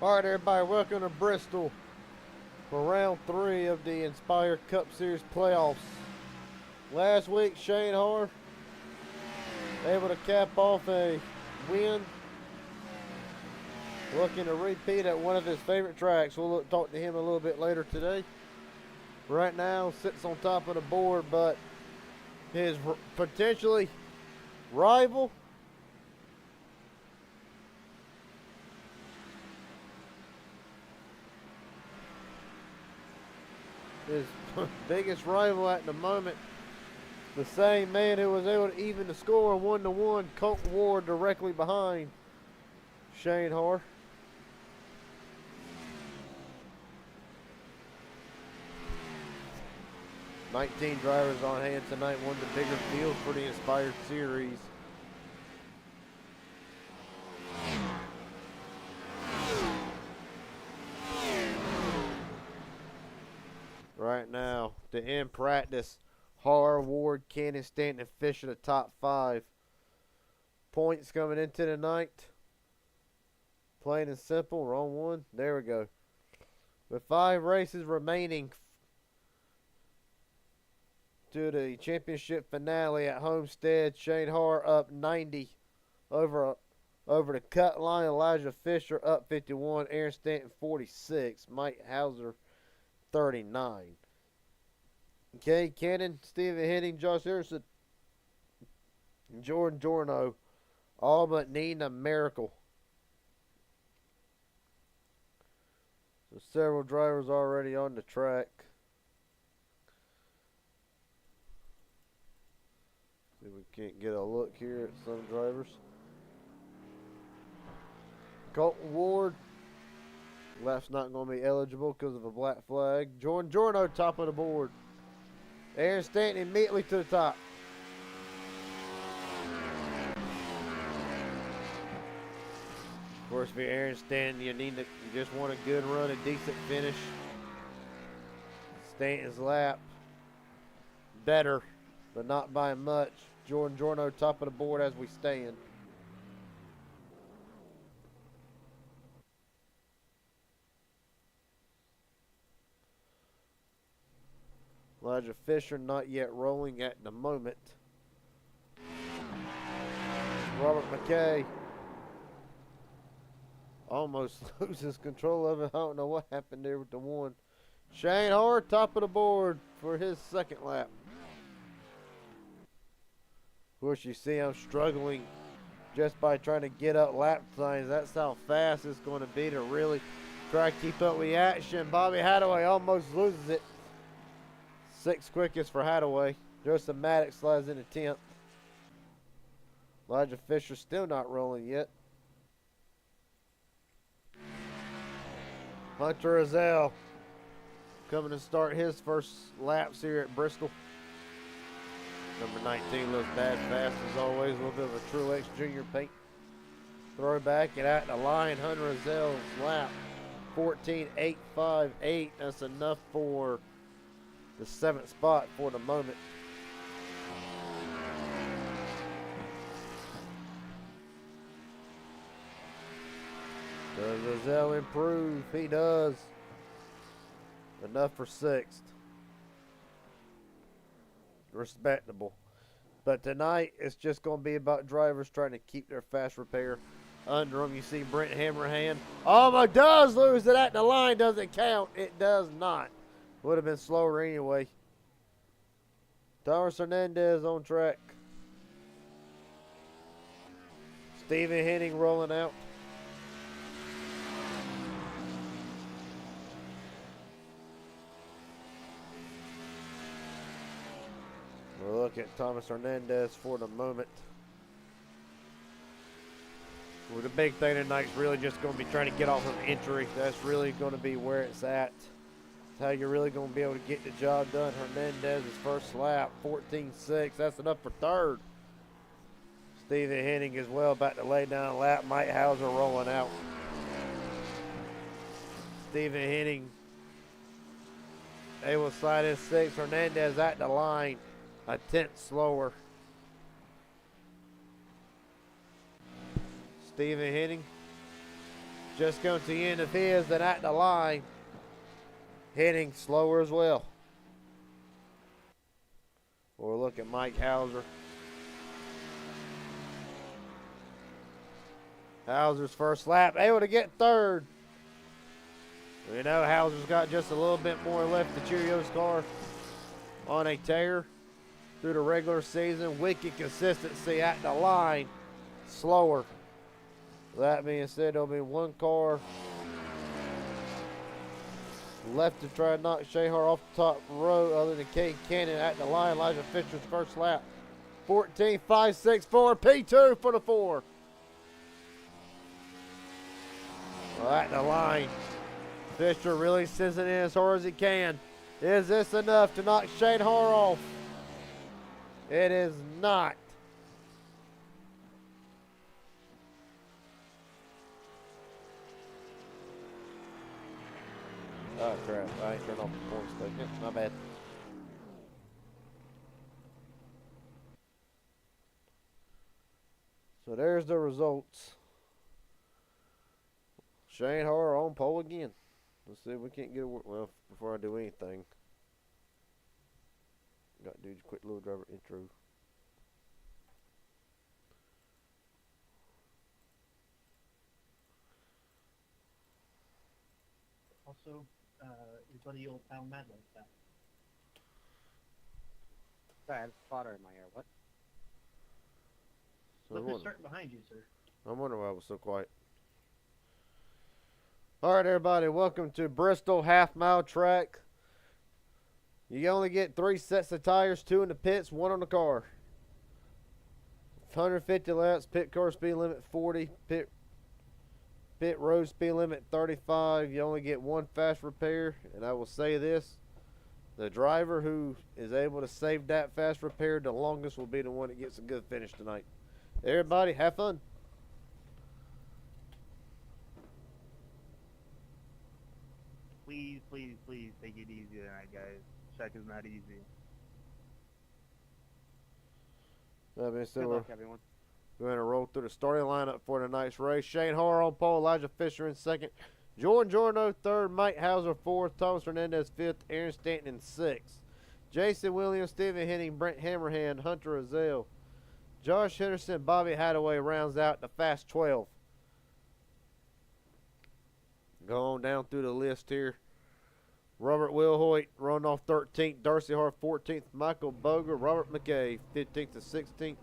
All right, everybody, welcome to Bristol for round 3 of the Inspire Cup Series playoffs. Last week, Shane Har able to cap off a win, looking to repeat at one of his favorite tracks. We'll talk to him a little bit later today. Right now, sits on top of the board, but his potentially rival his biggest rival at the moment, the same man who was able to even the score 1-1, Colton Ward, directly behind Shane Har. "19 drivers on hand tonight, one of the bigger fields for the Inspired Series. Right now, to end practice, Har, Ward, Cannon, Stanton, and Fisher the top 5. Points coming into the night. Plain and simple, wrong one. There we go. With 5 races remaining to the championship finale at Homestead, Shane Har up 90 over the cut line. Elijah Fisher up 51. Aaron Stanton 46. Mike Hauser 39. Okay, Cannon, Stephen Henning, Josh Harrison, and Jordan Jorno all but needing a miracle. So several drivers already on the track. See if we can't get a look here at some drivers. Colton Ward, left's not going to be eligible because of a black flag. Jordan Jorno, top of the board. Aaron Stanton immediately to the top. Of course, for Aaron Stanton, you just want a good run, a decent finish. Stanton's lap better, but not by much. Jordan Jorno, top of the board as we stand. Elijah Fisher not yet rolling at the moment. Robert McKay almost loses control of it. I don't know what happened there with the one. Shane Har, top of the board for his second lap. Of course, you see I'm struggling just by trying to get up lap times. That's how fast it's going to be to really try to keep up with the action. Bobby Hadaway almost loses it. 6th quickest for Hadaway. Joseph Maddox slides into 10th. Elijah Fisher still not rolling yet. Hunter Azell coming to start his first laps here at Bristol. Number 19 looks bad fast as always. A little bit of a Truex Jr. paint. Throwback and at the line, Hunter Azell's lap 14.858. That's enough for the 7th spot for the moment. Does Azell improve? He does. Enough for 6th. Respectable. But tonight, it's just going to be about drivers trying to keep their fast repair under them. You see Brent Hammerhand almost does lose it at the line. Doesn't count. It does not. Would have been slower anyway. Thomas Hernandez on track. Stephen Henning rolling out. We'll look at Thomas Hernandez for the moment. Well, the big thing tonight is really just going to be trying to get off of entry. That's really going to be where it's at. That's how you're really going to be able to get the job done. Hernandez's first lap, 14.6. That's enough for 3rd. Stephen Henning as well, about to lay down a lap. Mike Hauser rolling out. Stephen Henning able to slide in 6th. Hernandez at the line, a 10th slower. Stephen Henning Just going to the end of his, then at the line. Hitting slower as well. We'll look at Mike Hauser. Hauser's first lap, able to get third. We know Hauser's got just a little bit more left. The Cheerios car on a tear through the regular season. Wicked consistency at the line, slower. That being said, there'll be one car left to try to knock Shahar off the top row other than Cade Cannon at the line. Elijah Fisher's first lap. 14.564, P2 for the 4. Well, at the line. Fisher really sends it in as hard as he can. Is this enough to knock Shane Har off? It is not. Oh crap, I ain't turned off the point stick. My bad. So there's the results. Shane Har on pole again. Let's see if we can't get a well before I do anything. Got to do a quick little driver intro. Also, your buddy old pal Mad like that. Sorry, I have fodder in my ear. What? So Look who's starting behind you, sir. I'm wondering why I was so quiet. All right, everybody, welcome to Bristol half-mile track. You only get 3 sets of tires, 2 in the pits, 1 on the car. 150 laps, pit car speed limit 40, pit road speed limit 35. You only get 1 fast repair, and I will say this. The driver who is able to save that fast repair the longest will be the one that gets a good finish tonight. Everybody, have fun. Please, please, please take it easy tonight, guys. Check is not easy. That being said, Good luck, everyone. we're going to roll through the starting lineup for tonight's race. Shane Har on pole, Elijah Fisher in second, Jordan Jorno third, Mike Hauser fourth, Thomas Hernandez fifth, Aaron Stanton in sixth. Jason Williams, Stephen Henning, Brent Hammerhand, Hunter Azell, Josh Henderson, Bobby Hadaway rounds out the fast 12. Go on down through the list here. Robert Wilhoit running off 13th, Darcy Hart 14th, Michael Boger, Robert McKay 15th to 16th,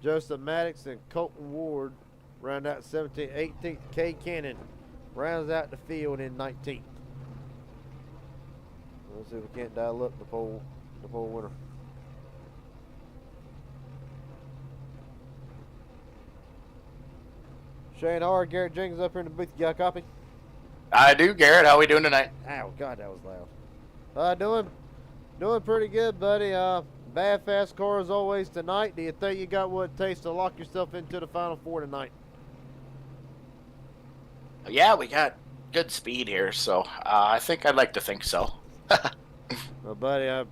Joseph Maddox and Colton Ward round out 17th, 18th, Cade Cannon rounds out the field in 19th. Let's see if we can't dial up the pole winner. Shane Har, Garrett Jenkins up here in the booth. You got a copy? I do, Garrett. How we doing tonight? Ow, God, that was loud. Doing pretty good, buddy. Bad fast car as always tonight. Do you think you got what it takes to lock yourself into the Final Four tonight? Yeah, we got good speed here, so I think I'd like to think so. Well, buddy,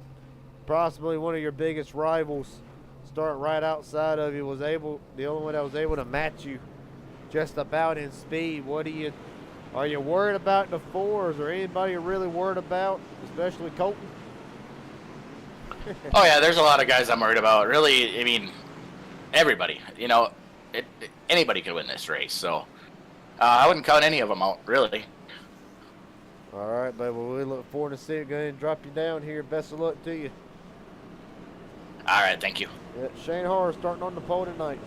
possibly one of your biggest rivals, starting right outside of you, the only one that was able to match you just about in speed. Are you worried about the fours, or anybody you're really worried about, especially Colton? Oh, yeah, there's a lot of guys I'm worried about. Really, I mean, everybody. You know, anybody could win this race, so I wouldn't count any of them out, really. All right, baby. Well, we look forward to seeing you. Go ahead and drop you down here. Best of luck to you. All right, thank you. Yeah, Shane Har starting on the pole tonight.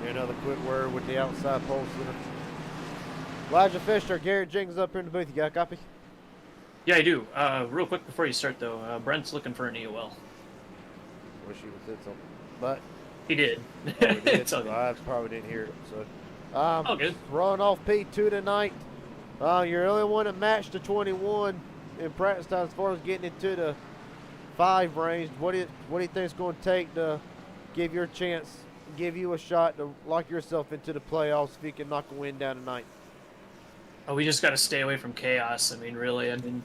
Another quick word with the outside pole center. Elijah Fisher, Garrett Jenkins up here in the booth. You got a copy? Yeah, I do. Real quick before you start, though, Brent's looking for an EOL. Wish he would said something, but He did. oh, he did. It's okay. I probably didn't hear it. So, Oh, good. running off P2 tonight. You're the only one that matched the 21 in practice time as far as getting into the 5 range. What do you think it's going to take to give you a shot to lock yourself into the playoffs if you can knock a win down tonight? Oh, we just got to stay away from chaos. I mean, really. I mean,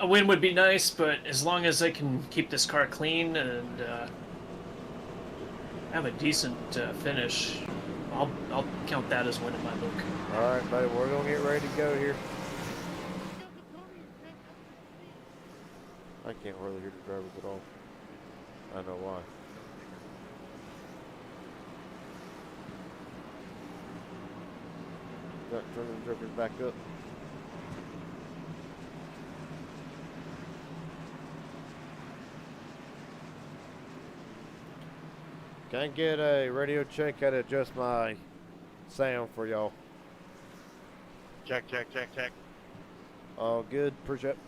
a win would be nice, but as long as I can keep this car clean and have a decent finish, I'll count that as win in my book. All right, buddy, we're gonna get ready to go here. I can't really hear the drivers at all. I know why. Turn the jokers back up. Can I get a radio check? How to adjust my sound for y'all? Check, check, check, check. All good. Appreciate it.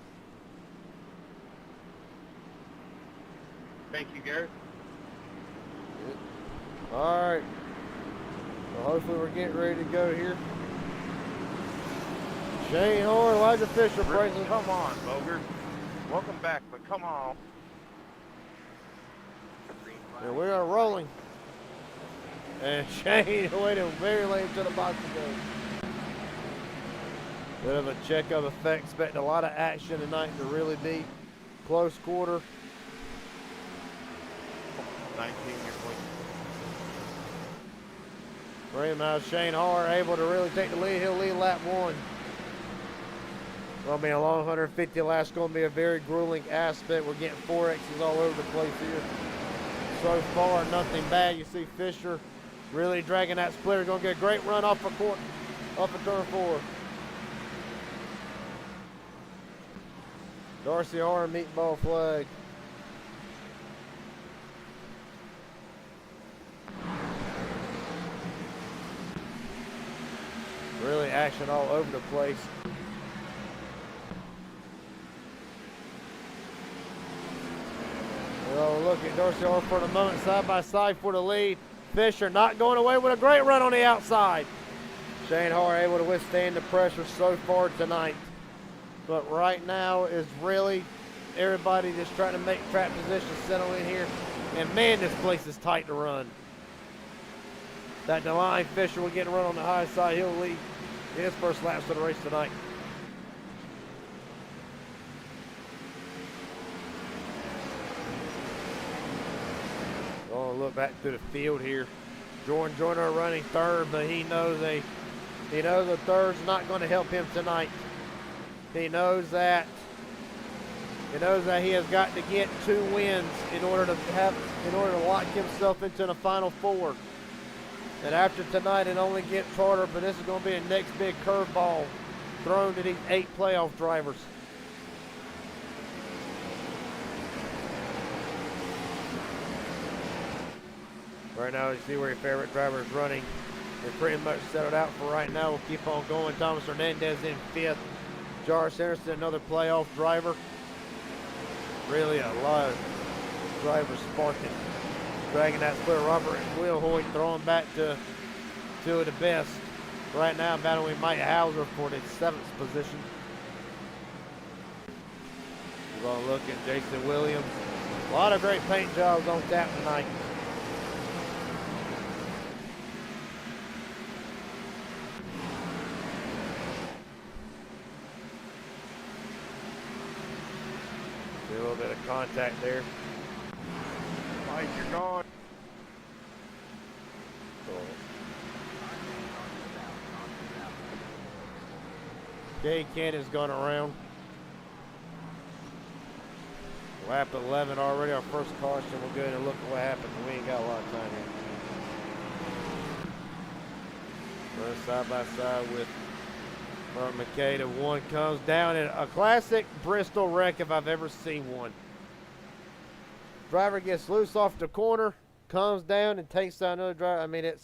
Thank you, Garrett. All right. Well, hopefully we're getting ready to go here. Shane Horn, Elijah Fisher, praising. Come on, Boger. Welcome back, but come on. And we are rolling. And Shane waited very late to the box to go. Bit of a check of effect. Expecting a lot of action tonight to really be close quarter. 19 your point. Right now, Shane Hart able to really take the lead. He'll lead lap 1. Gonna be a long 150 laps. Gonna be a very grueling aspect. We're getting 4X's all over the place here. So far, nothing bad. You see Fisher really dragging that splitter. Gonna get a great run off a court, off of turn 4. Darcy Horn, meatball flag. Really action all over the place. Well, look at Darcy Horn for the moment, side by side for the lead. Fisher not going away with a great run on the outside. Shane Hart able to withstand the pressure so far tonight. But right now is really everybody just trying to make track position settle in here. And man, this place is tight to run. That line, Fisher will get a run on the high side. He'll lead his first laps of the race tonight. Oh, look back to the field here. Jordan Joyner running third, but he knows the third's not going to help him tonight. He knows that he has got to get 2 wins in order to lock himself into the final 4. And after tonight, it only gets harder, but this is going to be the next big curveball thrown to these 8 playoff drivers. Right now, you see where your favorite driver is running. They're pretty much settled out for right now. We'll keep on going. Thomas Hernandez in 5th. Jarvis Anderson, another playoff driver. Really a lot of drivers sparking. Dragging that split. Robert Will Hoyt throwing back to two of the best. Right now battling Mike Hauser for the 7th position. We're going to look at Jason Williams. A lot of great paint jobs on tap tonight. See a little bit of contact there. Mike, you're gone. Jay Cannon's gone around. Lap 11 already, our first caution. We'll go ahead and look at what happened. We ain't got a lot of time here. Run side by side with Mark McKay. The one comes down in a classic Bristol wreck if I've ever seen one. Driver gets loose off the corner, comes down and takes down another driver. I mean, it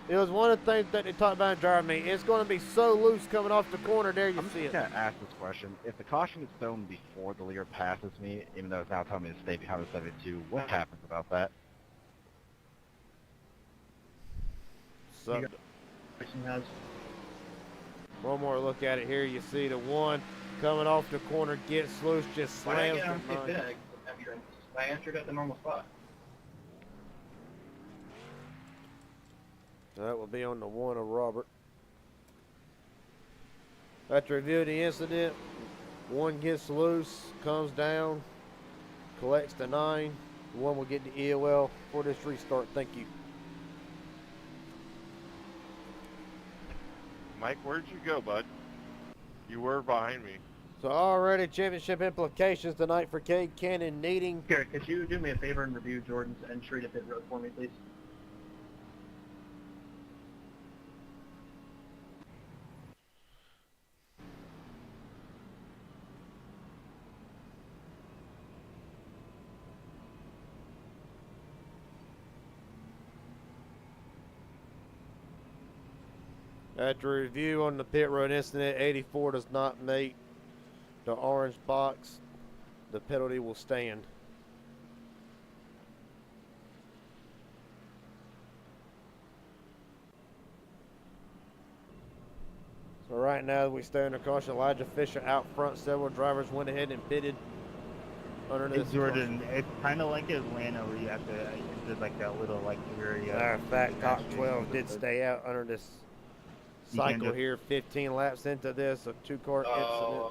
was one of the things that they talked about in driver meet. It's going to be so loose coming off the corner there, you see it. I'm going to ask this question. If the caution is thrown before the leader passes me, even though it's now telling me to stay behind the 72, what happens about that? So, Has one more look at it here. You see the one coming off the corner, gets loose, just slams the line. I answered at the normal spot. That will be on the 1 of Robert. After review of the incident, 1 gets loose, comes down, collects the 9. 1 will get the EOL for this restart. Thank you. Mike, where'd you go, bud? You were behind me. So already championship implications tonight for Cade Cannon needing. Here, could you do me a favor and review Jordan's entry to pit road for me, please? After review on the pit road incident, 84 does not meet the orange box. The penalty will stand. So right now we stay under caution. Elijah Fisher out front. Several drivers went ahead and pitted under Hey, this. Jordan, it's kind of like Atlanta where you have to did like that little like area. Matter of fact, top pedestrian 12 did with the- stay out under this You can't cycle just- here. 15 laps into this, a two-car incident.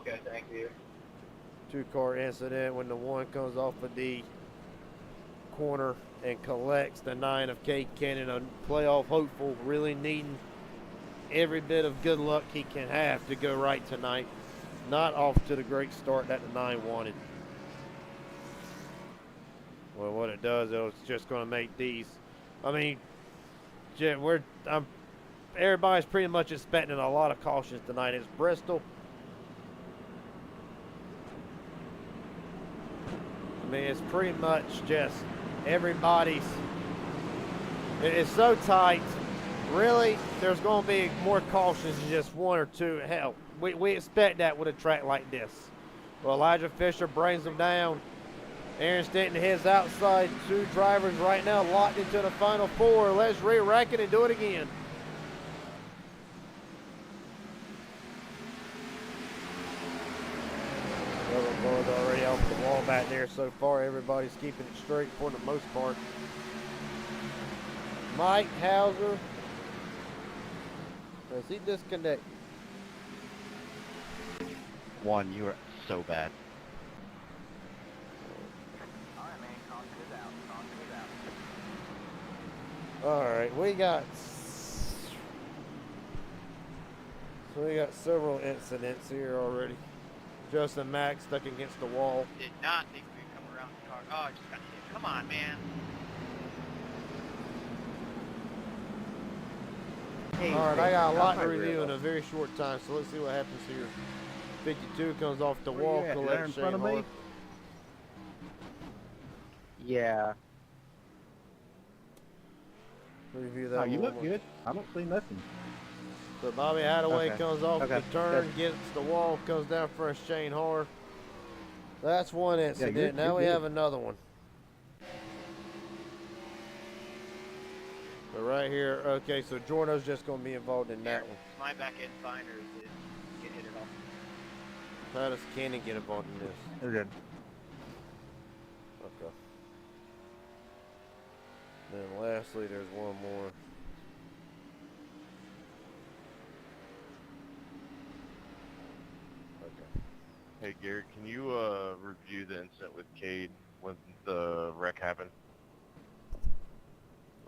okay, thank you. Two-car incident when the one comes off of the corner and collects the 9 of Cade Cannon, a playoff hopeful, really needing every bit of good luck he can have to go right tonight. Not off to the great start that the 9 wanted. Well, what it does, it's just going to make these. I mean, everybody's pretty much expecting a lot of cautions tonight. It's Bristol. I mean, it's pretty much just everybody's. It's so tight. Really, there's going to be more cautions than just one or two. Hell, we expect that with a track like this. Well, Elijah Fisher brings them down. Aaron Stanton heads outside. 2 drivers right now locked into the final 4. Let's re-rack it and do it again. Rubber board's already off the wall back there so far. Everybody's keeping it straight for the most part. Mike Hauser. Is he disconnected? One, you are so bad. Alright, we got several incidents here already. Justin Mack stuck against the wall. Did not think we could come around the car. Oh, I just got hit. Come on, man. Hey, Alright, I got a lot to outside review rear, in a very short time, so let's see what happens here. 52 comes off the Where wall, you at? Right in collects front Shane of me? Hart. Yeah. Review that Oh, you one look more. good. I don't see nothing. So Bobby Hadaway Okay. comes off Okay. the turn, Good. gets the wall, comes down for Shane Har. That's one incident. you're Now we good. have another one. But right here, okay, so Jorno's just going to be involved in that one. Is my back end fine or is it get hit at all? How does Cannon get involved in this? You're good. Okay. Then lastly, there's one more. Okay. Hey, Garrett, can you review the incident with Cade when the wreck happened?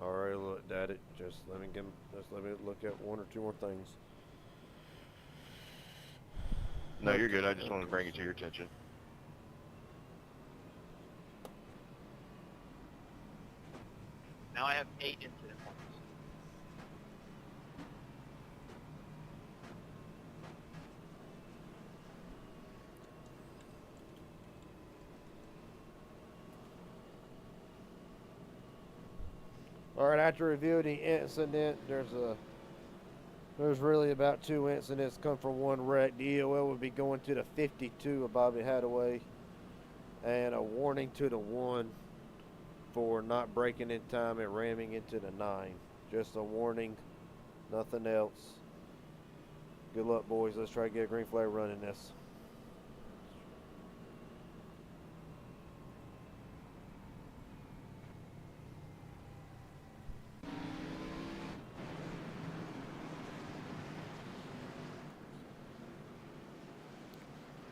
Already looked at it. Just let me look at one or two more things. No, you're good. I just wanted to bring it to your attention. Now I have 8 incident points. All right, after reviewing the incident, there's really about 2 incidents come from one wreck. The EOL would be going to the 52 of Bobby Hadaway, and a warning to the 1 for not braking in time and ramming into the 9. Just a warning, nothing else. Good luck, boys. Let's try to get a green flag running this.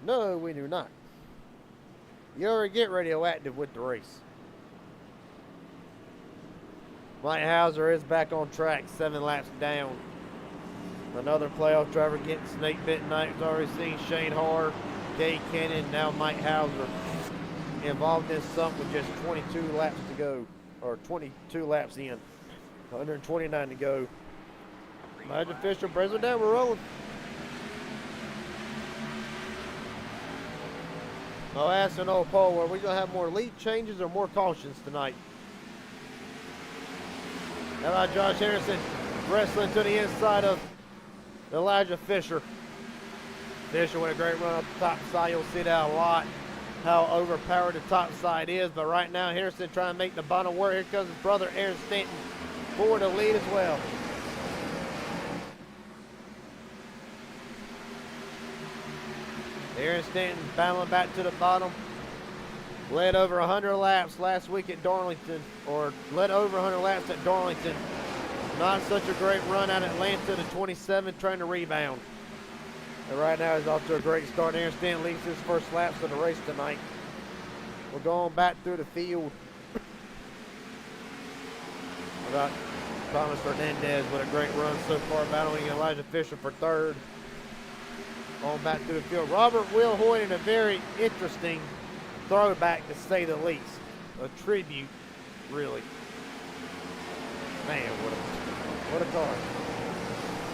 No, we do not. You already get radioactive with the race. Mike Hauser is back on track, 7 laps down. Another playoff driver getting snake bit tonight. We've already seen Shane Harr, Kay Cannon, now Mike Hauser involved in something with just 22 laps to go, or 22 laps in, 129 to go. Elijah Fisher brings it down. We're rolling. I'll ask an old poll, are we going to have more lead changes or more cautions tonight? How about Josh Henderson wrestling to the inside of Elijah Fisher? Fisher with a great run up the top side. You'll see that a lot, how overpowered the top side is. But right now, Henderson trying to make the bottom work. Here comes his brother, Aaron Stanton, for the lead as well. Aaron Stanton battling back to the bottom. Led over 100 laps last week at Darlington, or led over 100 laps at Darlington. Not such a great run at Atlanta to 27, trying to rebound. And right now he's off to a great start. Aaron Stanton leads his first laps of the race tonight. We're going back through the field. About Thomas Hernandez with a great run so far, battling Elijah Fisher for third. On back through the field. Robert Will Hoyt in a very interesting throwback, to say the least. A tribute, really. Man, what a car.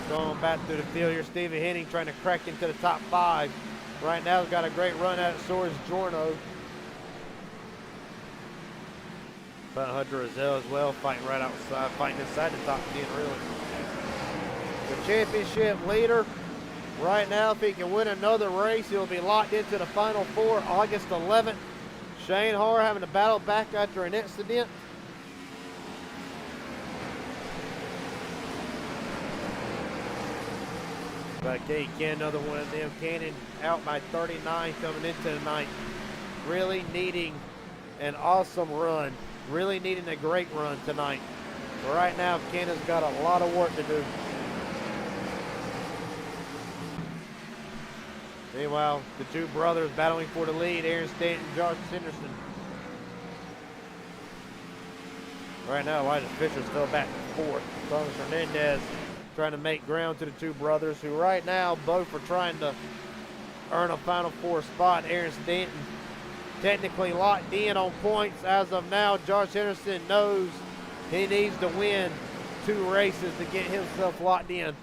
Going back through the field here, Stevie Henning trying to crack into the top 5. Right now he's got a great run at it, so is Jorno. But Hunter Rizzo as well, fighting right outside, fighting inside the top 10, really. The championship leader. Right now, if he can win another race, he'll be locked into the Final Four August 11th. Shane Harr having to battle back after an incident. But Kate Cannon, another one of them. Cannon out by 39 coming into the night. Really needing an awesome run. Really needing a great run tonight. But right now, Cannon's got a lot of work to do. Meanwhile, the two brothers battling for the lead, Aaron Stanton and Josh Henderson. Right now, Elijah Fisher's still back and forth. Thomas Hernandez trying to make ground to the two brothers, who right now both are trying to earn a Final Four spot. Aaron Stanton technically locked in on points as of now. Josh Henderson knows he needs to win 2 races to get himself locked in.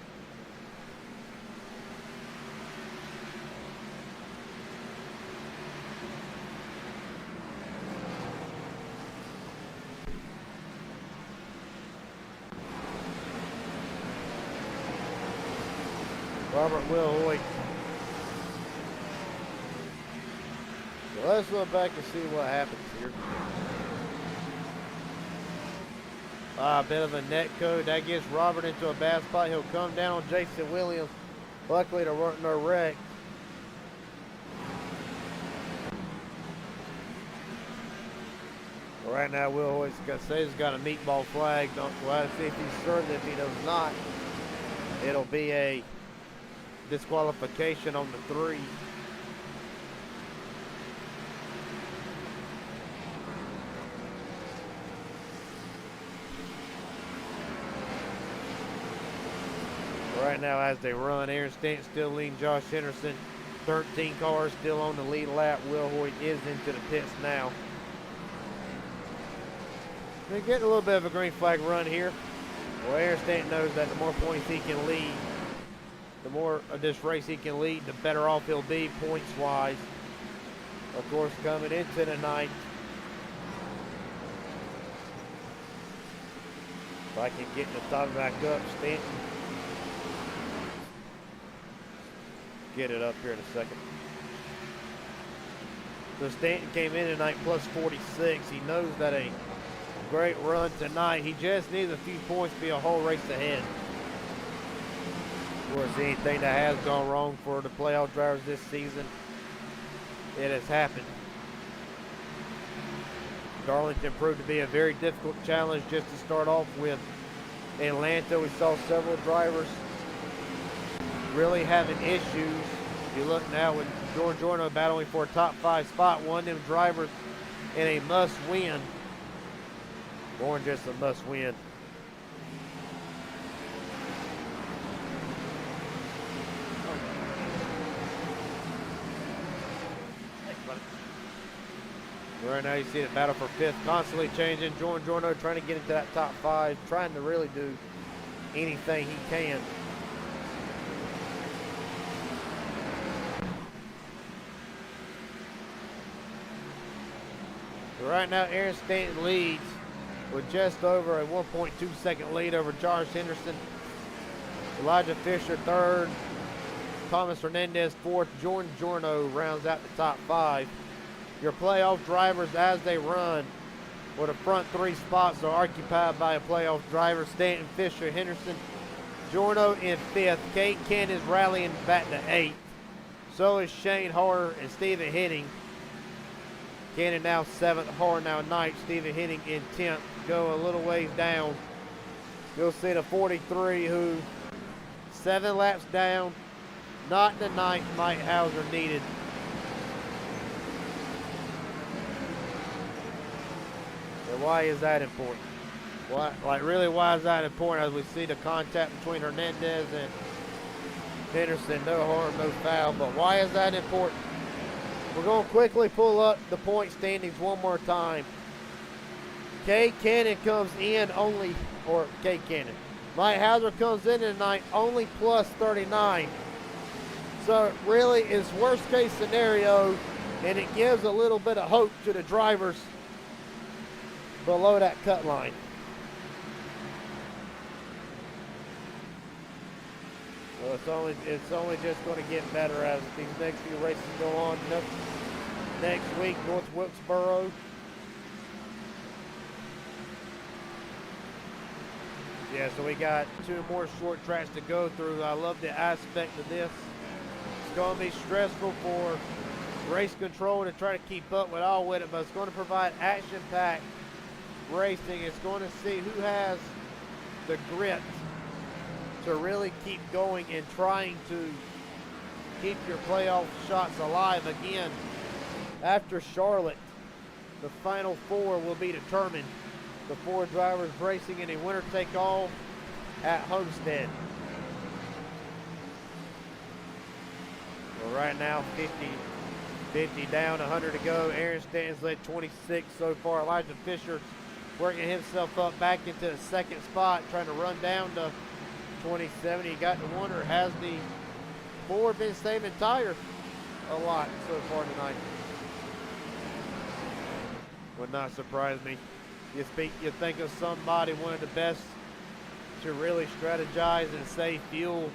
Robert Will Hoyt. So let's look back and see what happens here. A bit of a net code. That gets Robert into a bad spot. He'll come down on Jason Williams. Luckily, there weren't no wreck. Right now, Will Hoyt's got a meatball flag. We'll have to see if he's certain. If he does not, it'll be a disqualification on the 3. Right now, as they run, Aaron Stanton still leading Josh Henderson. 13 cars still on the lead lap. Will Hoyt is into the pits now. They're getting a little bit of a green flag run here. Well, Aaron Stanton knows that the more points he can lead, the more of this race he can lead, the better off he'll be points-wise. Of course, coming into the night, if I can get the top back up, Stanton. Get it up here in a second. So Stanton came in tonight plus 46. He knows that a great run tonight. He just needs a few points to be a whole race ahead. Of course, anything that has gone wrong for the playoff drivers this season, it has happened. Darlington proved to be a very difficult challenge just to start off with. Atlanta, we saw several drivers really having issues. You look now with George Jorno battling for a top 5 spot. One of them drivers in a must-win. More than just a must-win. Right now you see the battle for fifth constantly changing. Jordan Jorno trying to get into that top 5, trying to really do anything he can. So right now Aaron Stanton leads with just over a 1.2 second lead over Josh Henderson. Elijah Fisher third. Thomas Hernandez fourth. Jordan Jorno rounds out the top 5. Your playoff drivers as they run, where the front 3 spots are occupied by a playoff driver: Stanton, Fisher, Henderson. Jorno in 5th. Kate Kent is rallying back to 8th. So is Shane Harder and Stephen Hitting. Cannon now 7th, Harder now 9th, Stephen Hitting in 10th. Go a little ways down. You'll see the 43 who 7 laps down. Not in the 9th, Mike Hauser needed. So why is that important? Really, why is that important? As we see the contact between Hernandez and Henderson, no harm, no foul. But why is that important? We're going to quickly pull up the point standings one more time. Cade Cannon comes in only, or Cade Cannon. Mike Hauser comes in tonight only plus 39. So it really is worst case scenario, and it gives a little bit of hope to the drivers below that cut line. Well, it's only just going to get better as these next few races go on. Next week, North Wilkesboro. Yeah, so we got 2 more short tracks to go through. I love the aspect of this. It's going to be stressful for race control to try to keep up with all with it, but it's going to provide action-packed racing. It's going to see who has the grit to really keep going and trying to keep your playoff shots alive. Again, after Charlotte, the final 4 will be determined. The 4 drivers racing in a winner-take-all at Homestead. Well, right now, 50 down, 100 to go. Aaron Stanton's led 26 so far. Elijah Fisher working himself up back into the 2nd spot, trying to run down to 27. You got to wonder, has the 4 been saving tires a lot so far tonight? Would not surprise me. You think of somebody, one of the best to really strategize and save fuel,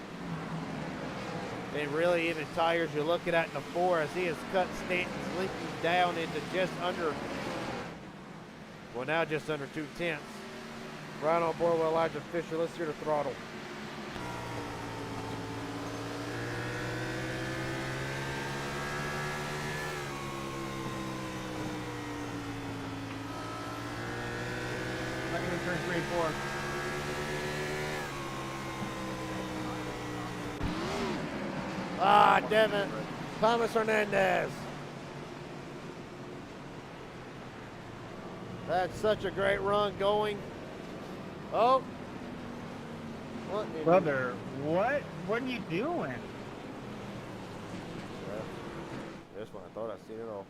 and really even tires. You're looking at in the 4 as he has cut Stanton's leaking down into just under, well, now just under 2/10. Right on board with Elijah Fisher. Let's hear the throttle. Turn 3 and 4. Ah, damn it. Thomas Hernandez. That's such a great run going. Oh. Brother, what are you doing? This one, I thought I'd seen it all.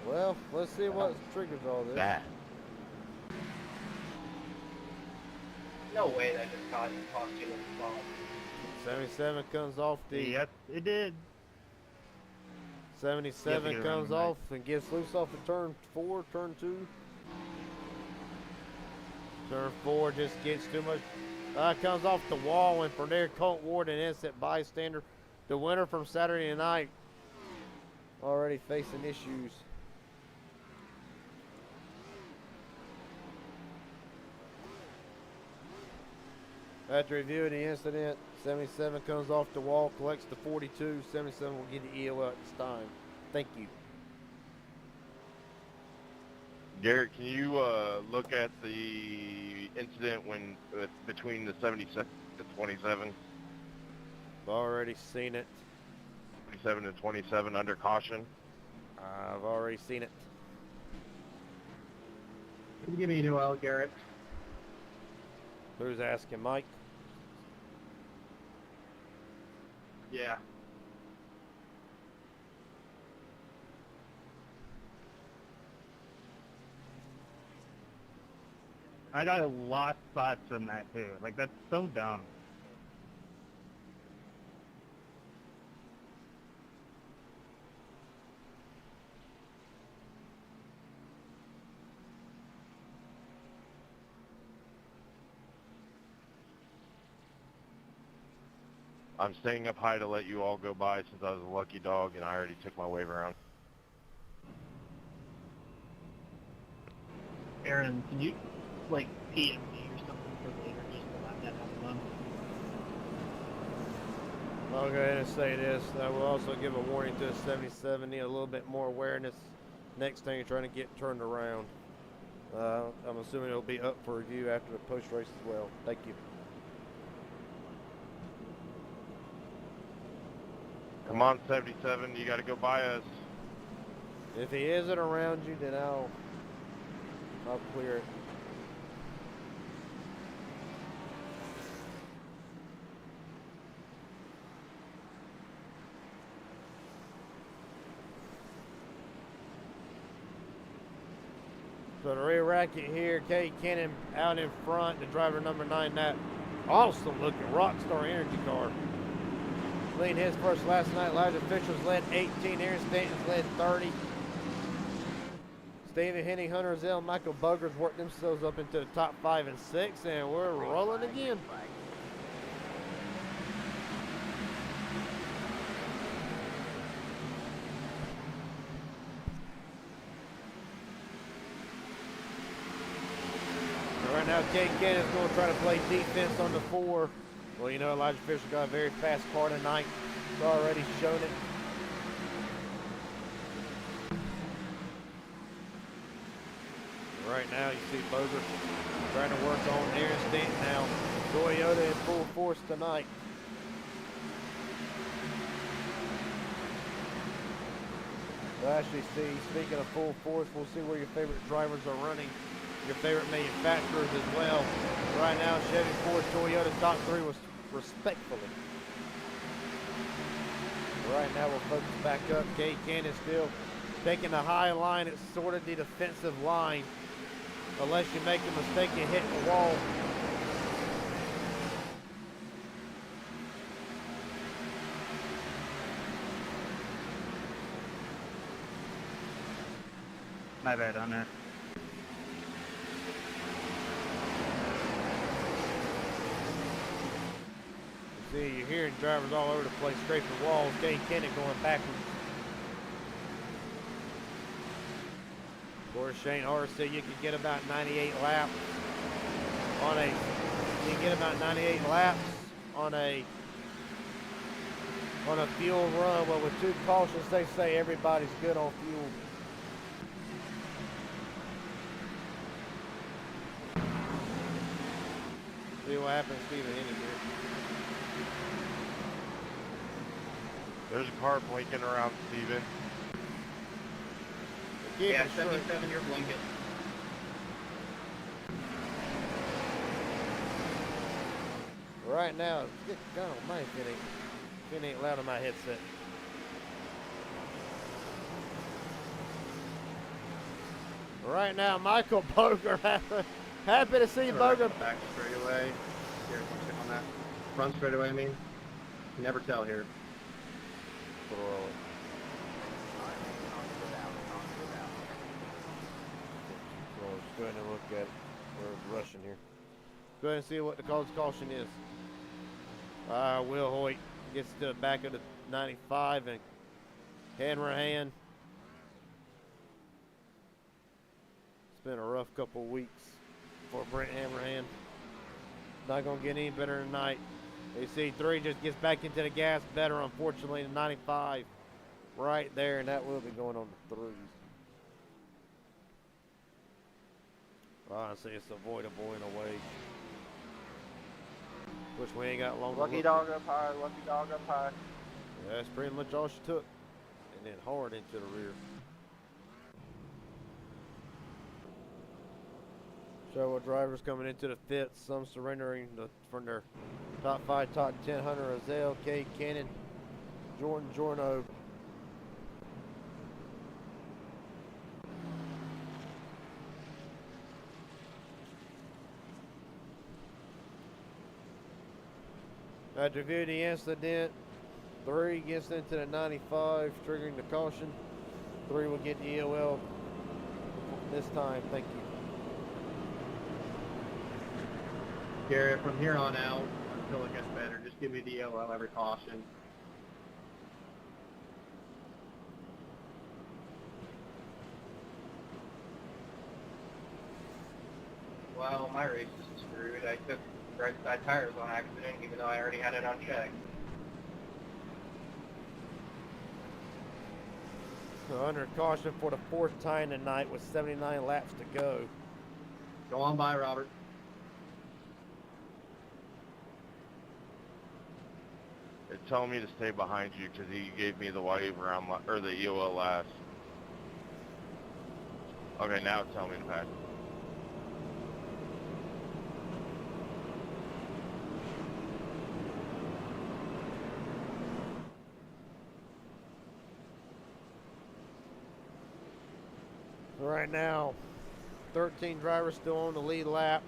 Well, let's see what triggers all this. Bad. No way that just cost you the ball. 77 comes off the. Yep, it did. 77 get comes around off and gets loose off of turn 4, turn 2. Turn 4 just gets too much. Comes off the wall, and for there, Colt Ward, an innocent bystander. The winner from Saturday night already facing issues. After reviewing the incident, 77 comes off the wall, collects the 42. 77 will get the EOL at this time. Thank you. Garrett, can you look at the incident when between the 76 to 27? I've already seen it. 27 to 27 under caution. I've already seen it. Can you give me an UL, Garrett? Who's asking, Mike? Yeah. I got a lot of spots from that too. Like, that's so dumb. I'm staying up high to let you all go by since I was a lucky dog and I already took my wave around. Aaron, can you, like, PM me or something for later just to let that happen on? I'll go ahead and say this. I will also give a warning to the 77. Need a little bit more awareness. Next thing you're trying to get turned around. I'm assuming it'll be up for review after the post race as well. Thank you. Come on, 77, you got to go by us. If he isn't around you, then I'll clear it. So the rear racket here, Kate Cannon out in front, the driver number 9, that awesome looking Rockstar Energy car. Leading his first last night, Elijah Fisher's led 18, Aaron Stanton's led 30. Stephen Henning, Hunter Zell, Michael Boger's worked themselves up into the top 5 and 6, and we're rolling again. Right now, Kate Cannon's going to try to play defense on the 4. Well, you know, Elijah Fisher got a very fast car tonight. It's already shown it. Right now, you see Boger trying to work on Aaron Stanton now. Toyota in full force tonight. We'll actually see, speaking of full force, we'll see where your favorite drivers are running. Your favorite manufacturers as well. Right now, Chevy, Ford, Toyota, top 3 was respectfully. Right now, we'll focus back up. Kate Cannon still taking the high line. It's sort of the defensive line. Unless you make a mistake and hit the wall. My bad on that. See, you're hearing drivers all over the place scraping walls. Kate Cannon going backwards. Of course, Shane Hart said you can get about 98 laps on a. You can get about 98 laps on a fuel run. But with 2 cautions, they say everybody's good on fuel. See what happens, Stephen Hennig here. There's a car blinking around, Steven. Yeah, 77, your blanket. Right now, get God almighty, if it ain't loud on my headset. Right now, Michael Boger, happy to see Boger. Back straightaway. Here, on that front straightaway, I mean. You never tell here. Go ahead and look at it. We're rushing here. Go ahead and see what the cause caution is. Will Hoyt gets to the back of the 95 and Hanrahan. It's been a rough couple of weeks for Brent Hanrahan. Not going to get any better tonight. AC3 just gets back into the gas better, unfortunately, the 95 right there, and that will be going on the 3s. Honestly, it's avoidable in a way. Wish we ain't got long. Lucky dog up high, lucky dog up high. Yeah, that's pretty much all she took. And then hard into the rear. So what drivers coming into the 5th, some surrendering from their top 5, top 10, Hunter Azell, Kate Cannon, Jordan Jorno. After review the incident, 3 gets into the 95, triggering the caution. 3 will get the EOL this time. Thank you. Garrett, from here on out, until it gets better, just give me the DOL every caution. Well, my race is screwed. I took right side tires on accident, even though I already had it on check. So under caution for the 4th time tonight with 79 laps to go. Go on by, Robert. It's telling me to stay behind you because he gave me the wave around or the EOL last. Okay, now it's telling me to pass. Right now, 13 drivers still on the lead lap.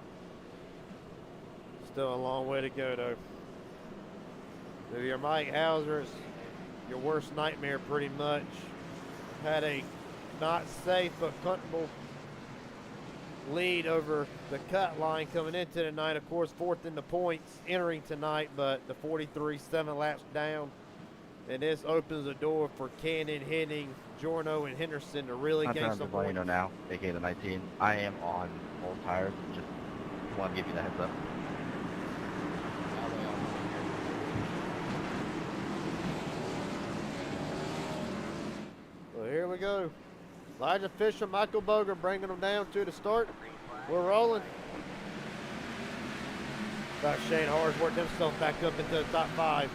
Still a long way to go, though. So your Mike Hauser's your worst nightmare, pretty much. Had a not safe but comfortable lead over the cut line coming into tonight. Of course, 4th in the points entering tonight, but the 43, 7 laps down. And this opens the door for Cannon, Henning, Jorno, and Henderson to really gain some points. points. Now, aka the 19. I am on old tires. Just want to give you the heads up. Well, here we go. Elijah Fisher, Michael Boger bringing them down to the start. We're rolling. Thought Shane Harris worked himself back up into the top 5.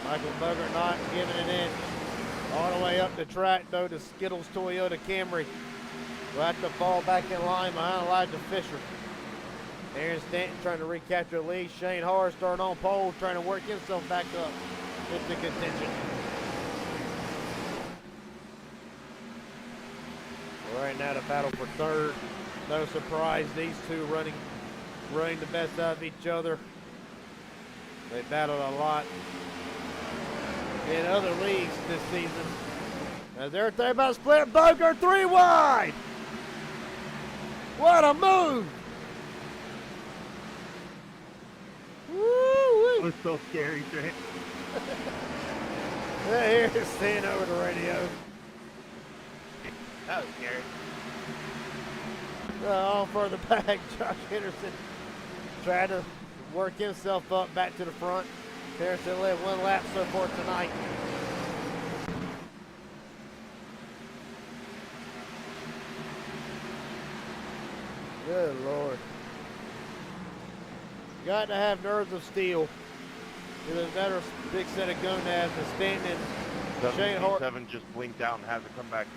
Michael Boger not giving it in. All the way up the track, though, the Skittles Toyota Camry will have to fall back in line behind Elijah Fisher. Aaron Stanton trying to recapture the lead. Shane Harris starting on pole, trying to work himself back up into contention. Right now, the battle for 3rd. No surprise, these two running the best out of each other. They battled a lot in other leagues this season. As they're thinking about split, Boger 3 wide. What a move! Woo-wee. It was so scary, Trey. Here's Stan over the radio. That was scary. On further back, Josh Henderson tried to work himself up back to the front. Henderson led 1 lap so far tonight. Good Lord. Got to have nerves of steel. There's another big set of gonads to Stanton and Shane Hart. 7 just blinked out and had to come back.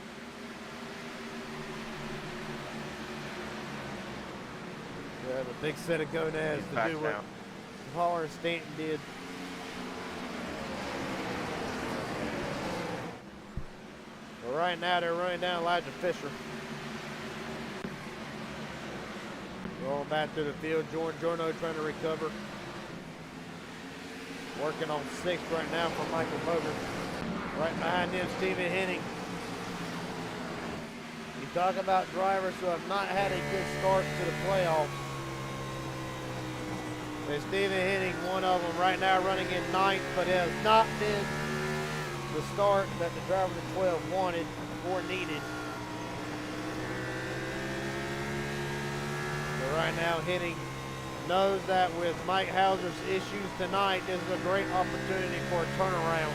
We have a big set of gonads He's to do back what now. Holler and Stanton did. But right now they're running down Elijah Fisher. Going back to the field, Jorno trying to recover. Working on 6th right now for Michael Boger. Right behind him, Stephen Henning. You talk about drivers who have not had a good start to the playoffs. And Stephen Henning, one of them, right now running in 9th, but it has not been the start that the driver of the 12 wanted or needed. So right now, Henning knows that with Mike Hauser's issues tonight, this is a great opportunity for a turnaround.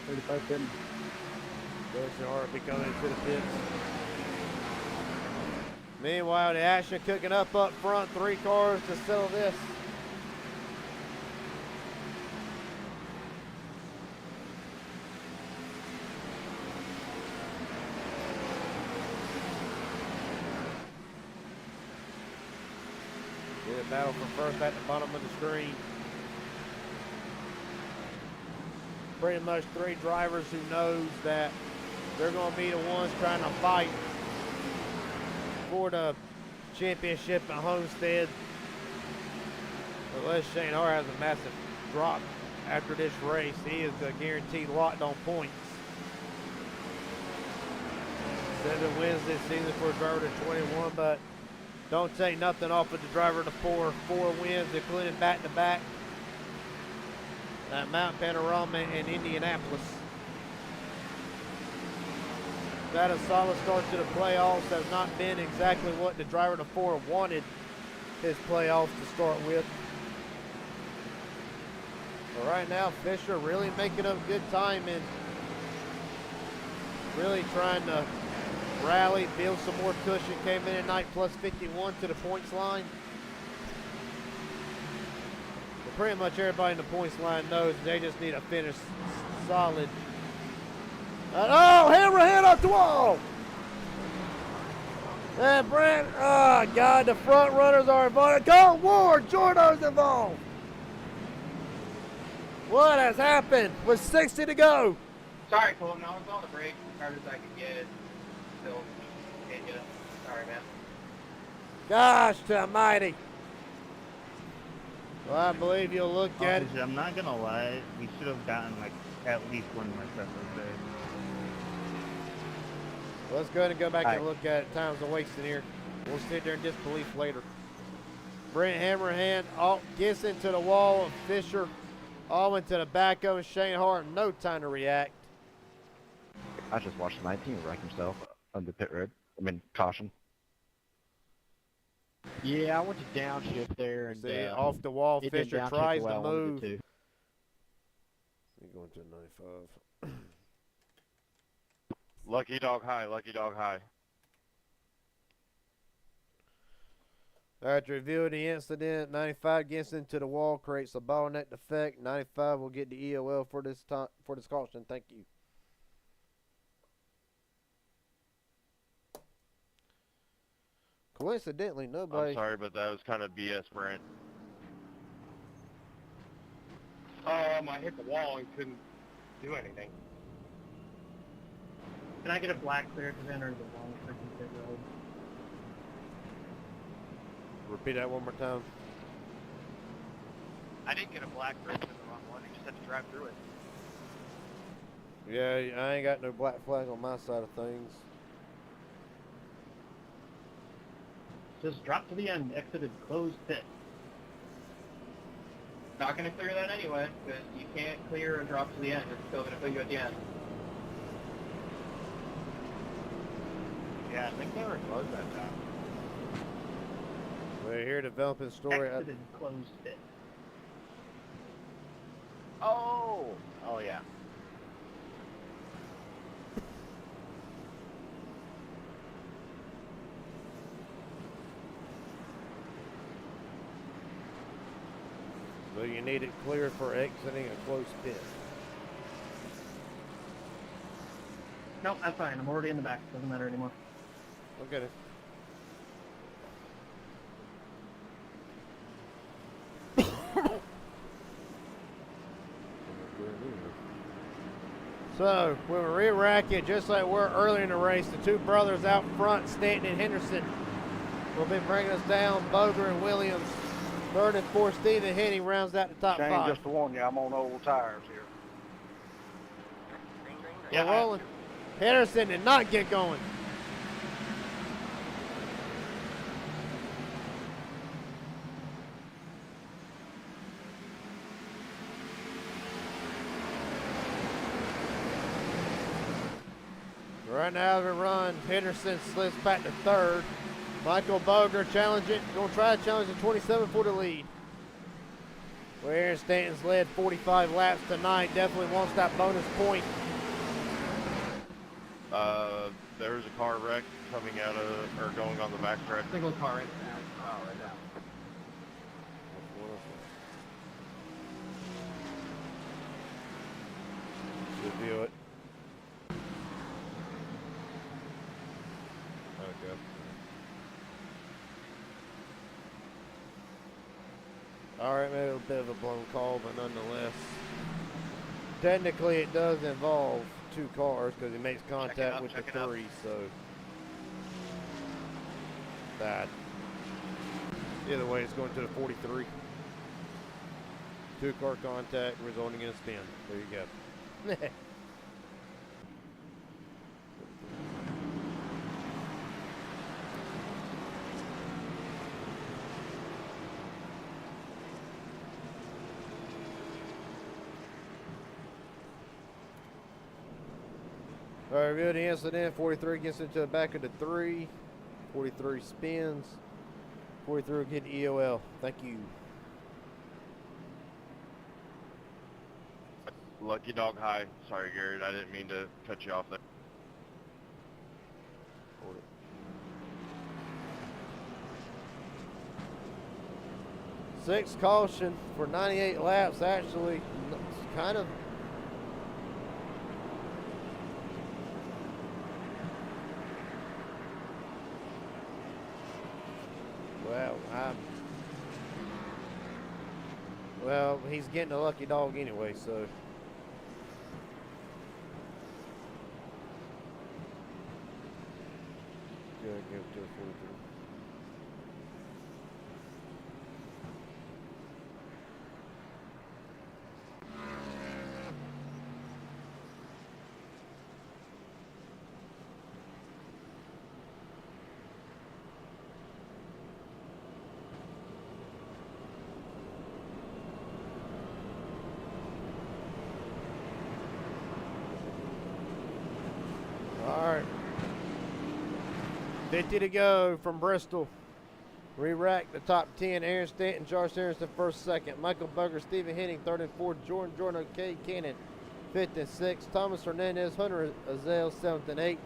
Thirty-five pitting. Jason Hart be coming into the pits. Meanwhile, the action cooking up front. 3 cars to settle this. Good battle for first at the bottom of the screen. pretty much three drivers who knows that they're going to be the ones trying to fight for the championship at Homestead. Unless Shane Hart has a massive drop after this race, he is guaranteed locked on points. 7 wins this season for a driver to 21, but don't take nothing off of the driver to 4 wins, including back-to-back at Mount Panorama and Indianapolis. Got a solid start to the playoffs. Has not been exactly what the driver to 4 wanted his playoffs to start with. But right now, Fisher really making up good time and really trying to rally, build some more cushion. Came in at night plus 51 to the points line. But pretty much everybody in the points line knows they just need to finish solid. Oh, hammerhead off the wall! And Brent, oh God, the front runners are involved. Go Ward, Jordo's involved. What has happened with 60 to go? Sorry, Colton. I was on the brake as hard as I could get. Still can't get it. Sorry, man. Gosh almighty. Well, I believe you'll look at it. Officer, I'm not gonna lie, we should have gotten like at least one more session there. Let's go ahead and go back and look at it. Time's a wasting here. We'll sit there in disbelief later. Brent Hammerhand gets into the wall of Fisher. All into the back of Shane Hart. No time to react. I just watched the 19 wreck himself under pit road. Caution. Yeah, I went to downshift there and See, off the wall, it didn't Fisher downshift tries the way I to wanted it move. to. You're going to 95. Lucky dog high, lucky dog high. After reviewing the incident, 95 gets into the wall, creates a bottleneck effect. 95 will get the EOL for this time for this caution. Thank you. Coincidentally, nobody. I'm sorry, but that was kind of BS, Brent. I hit the wall and couldn't do anything. Can I get a black clear because I entered the wrong freaking pit road? Repeat that one more time. I didn't get a black bridge in the wrong one. I just had to drive through it. Yeah, I ain't got no black flag on my side of things. Just drop to the end, exited closed pit. Not going to clear that anyway, because you can't clear a drop to the end. It's still going to put you at the end. Yeah, I think they were close that time. We're here developing story. Exited closed pit. Oh yeah. So you need it cleared for exiting a closed pit. No, I'm fine. I'm already in the back. Doesn't matter anymore. Okay. So, when we re-rack it, just like we were earlier in the race, the two brothers out front, Stanton and Henderson, will be bringing us down. Boger and Williams, third and fourth. Stephen Henning rounds out the top Shane, five. just to warn you, I'm on old tires here. We're rolling. Henderson did not get going. Right now, as we run, Henderson slips back to third. Michael Boger challenging, going to try to challenge the 27 for the lead. Where Aaron Stanton's led 45 laps tonight, definitely wants that bonus point. There's a car wreck coming out of, or going on the backstretch. Single car right now. Oh, right now. Review it. Okay. All right, maybe a bit of a blown call, but nonetheless. Technically, it does involve 2 cars because he makes contact up, with the check it up. 3, so that. Either way, it's going to the 43. 2-car contact resulting in a spin. There you go. All right, review the incident. 43 gets into the back of the 3. 43 spins. 43 will get the EOL. Thank you. Lucky dog high. Sorry, Garrett. I didn't mean to cut you off there. Hold it. 6 caution for 98 laps. Actually, it's kind of. Well, he's getting a lucky dog anyway, so. Good, give it to a 43. All right. 50 to go from Bristol. Re-rack the top 10. Aaron Stanton, Josh Harrison first, second. Michael Bugger, Stephen Henning third and fourth. Jordan O'Kay, Cannon fifth and sixth. Thomas Hernandez, Hunter Azale seventh and eighth.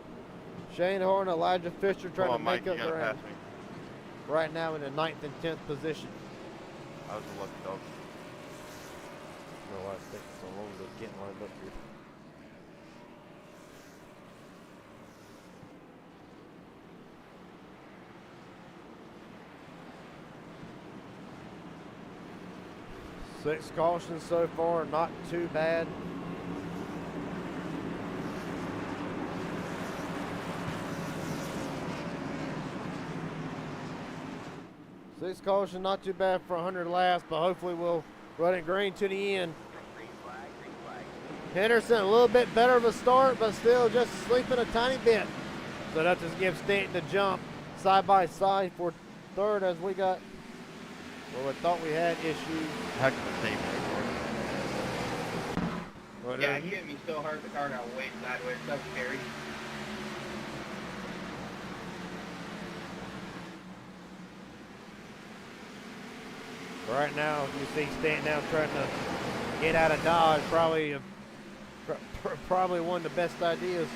Shane Horn, Elijah Fisher trying Come on, to Mike, make you up gotta ground. pass me. Right now in the 9th and 10th position. I was a lucky dog. I don't know why it's taking so long to get lined up here. Six cautions so far, not too bad. Six caution, not too bad for 100 laps, but hopefully we'll run it green to the end. Henderson a little bit better of a start, but still just sleeping a tiny bit. So that just gives Stanton the jump side by side for third as we got, well, we thought we had issues. Heck of a save right Yeah, he hit me so hard the car got way sideways. That's scary. Right now, you see Stanton now trying to get out of Dodge. Probably one of the best ideas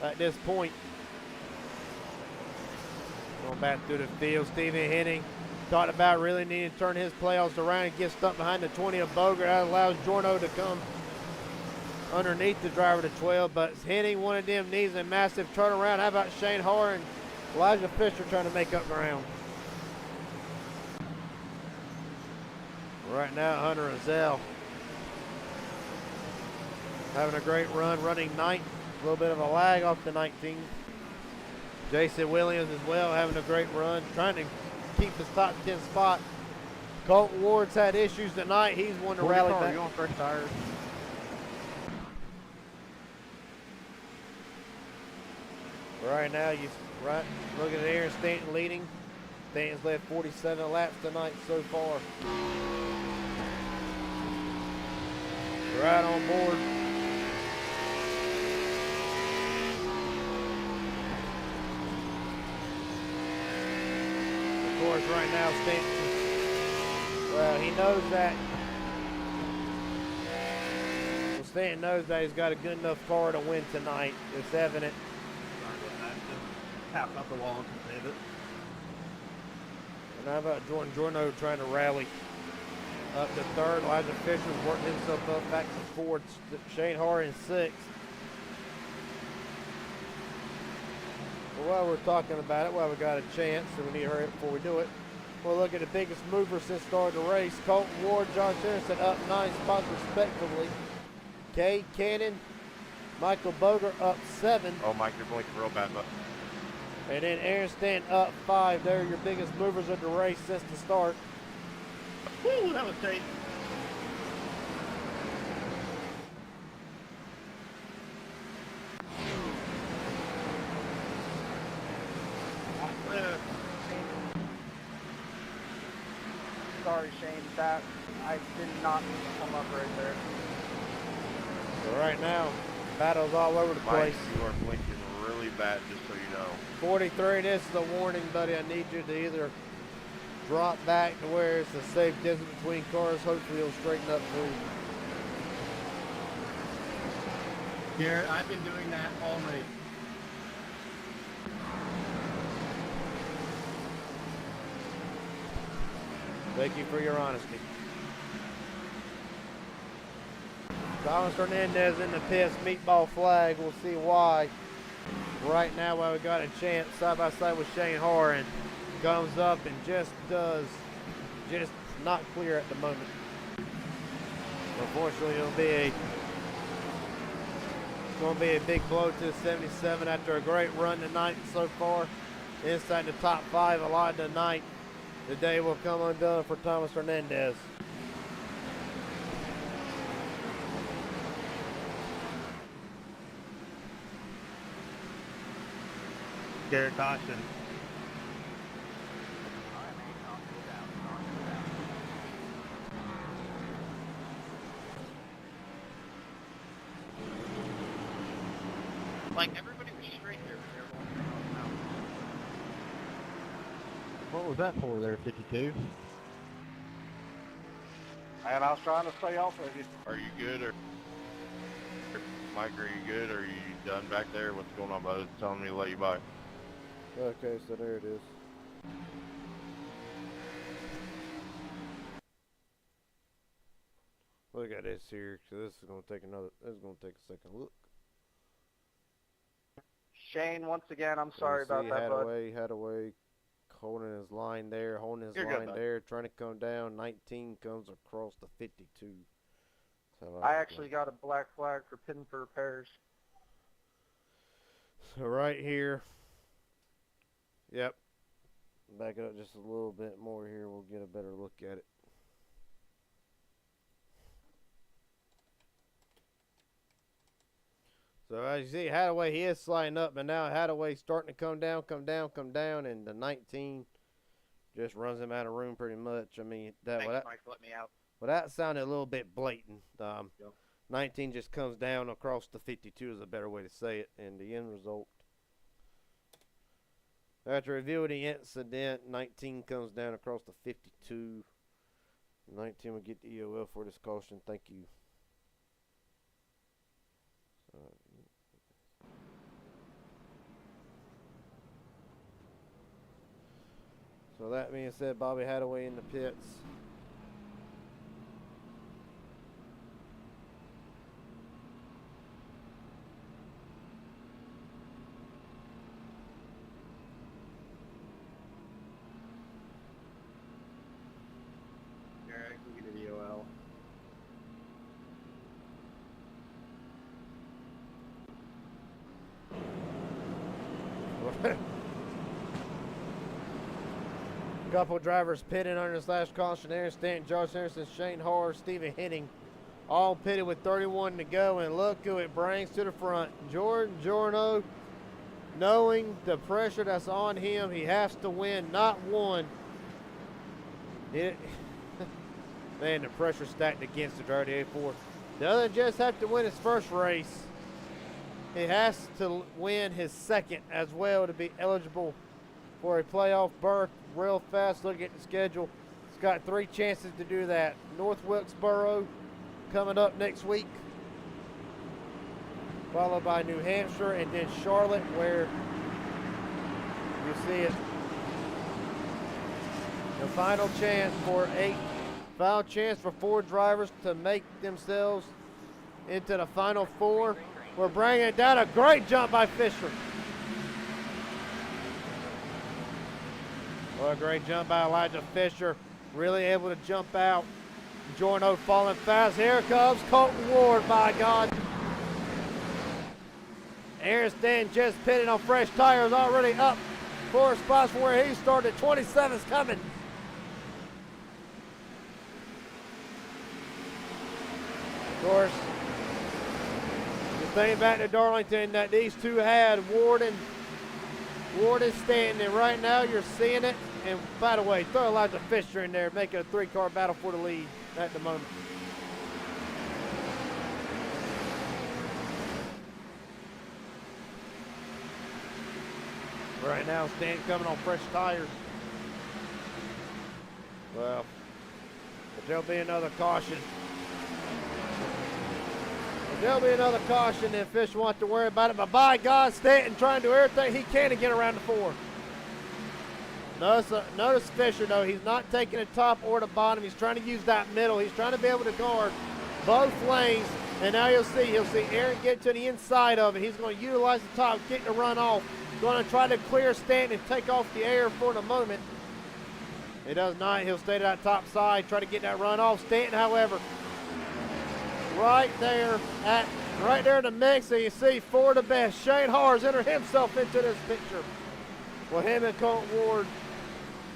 at this point. Going back through the field, Stephen Henning talked about really needing to turn his playoffs around and get stuck behind the 20 of Bogert. That allows Jorno to come underneath the driver to 12, but Henning, one of them, needs a massive turnaround. How about Shane Harr and Elijah Fisher trying to make up ground? Right now, Hunter Azale having a great run, running 9th. A little bit of a lag off the 19. Jason Williams as well, having a great run, trying to keep his top 10 spot. Colton Ward's had issues tonight. He's one to rally back. Are you on fresh tires? Right now, look at Aaron Stanton leading. Stanton's led 47 laps tonight so far. Right on board. Of course, right now, Stanton, well, he knows that. Well, Stanton knows that he's got a good enough car to win tonight. It's evident. Tap up the wall and save it. And how about Jorno trying to rally up to third? Elijah Fisher's working himself up back to fourth. Shane Harr in sixth. Well, while we're talking about it, while we got a chance, and we need to hurry up before we do it, we'll look at the biggest mover since starting the race. Colton Ward, Josh Harrison up 9 spots respectively. Cade Cannon, Michael Boger up 7. Oh, Mike, you're blinking real bad, bud. And then Aaron Stanton up 5. They're your biggest movers of the race since the start. Woo, that was tight. Sorry, Shane. That I did not mean to come up right there. So right now, battles all over the Mike, place. you are blinking really bad, just so you know. 43, this is a warning, buddy. I need you to either drop back to where it's a safe distance between cars. Hopefully it'll straighten up for you. Garrett, I've been doing that all night. Thank you for your honesty. Thomas Hernandez in the pits, meatball flag. We'll see why. Right now, while we got a chance side by side with Shane Horan, comes up and just not clear at the moment. Unfortunately, it's going to be a big blow to the 77 after a great run tonight so far. Inside the top 5 a lot tonight. The day will come undone for Thomas Hernandez. Garrett caution. Like, everybody was straight there. They were going 3 miles an hour. What was that for there, 52? And I was trying to stay off of you. Are you good, or Mike? Are you good? Or are you done back there? What's going on, bud? It's telling me to let you by. Okay, so there it is. Look at this here, so this is gonna take a second look. Shane, once again, I'm sorry about that, bud. Hadaway, holding his line there, You're good, bud. there, trying to come down. 19 comes across the 52. So I actually got a black flag for pin for repairs. So right here, yep. Back it up just a little bit more here. We'll get a better look at it. So as you see, Hadaway, he is sliding up, but now Hadaway's starting to come down, and the 19 just runs him out of room pretty much. I mean, Thanks, Mike, let me out. well, that sounded a little bit blatant. 19 just comes down across the 52 is a better way to say it, and the end result. After reviewing the incident, 19 comes down across the 52. 19 will get the EOL for this caution. Thank you. So that being said, Bobby Hadaway in the pits. Garrett, I can get an EOL. Couple drivers pitting under this last caution. Aaron Stanton, Josh Harrison, Shane Harr, Stephen Henning, all pitted with 31 to go. And look who it brings to the front. Jordan Giorno, knowing the pressure that's on him, he has to win, not one. Man, the pressure stacked against the driver, the A4. Doesn't just have to win his first race. He has to win his second as well to be eligible for a playoff berth. Real fast look at the schedule. It's got 3 chances to do that. North Wilkesboro coming up next week, followed by New Hampshire, and then Charlotte, where you see it. The final chance for 4 drivers to make themselves into the final 4. We're bringing it down. A great jump by Fisher. Well, a great jump by Elijah Fisher. Really able to jump out Jorno falling fast. Here comes Colton Ward, by God. Aaron Stanton just pitting on fresh tires, already up 4 spots from where he started. 27's coming. Of course, the thing back to Darlington that these two had, Ward and Stanton, and right now you're seeing it. And by the way, throw Elijah Fisher in there, making a 3-car battle for the lead at the moment. Right now, Stanton coming on fresh tires. Well, but there'll be another caution. There'll be another caution if Fish wants to worry about it. But by God, Stanton trying to do everything he can to get around the 4. Notice Fisher, though. He's not taking the top or the bottom. He's trying to use that middle. He's trying to be able to guard both lanes. And now he'll see Aaron get to the inside of it. He's going to utilize the top, get the run off. Going to try to clear Stanton and take off the air for the moment. He does not. He'll stay to that top side, try to get that run off. Stanton, however, right there in the mix, and you see for the best. Shane Har's entered himself into this picture. Well, him and Colton Ward,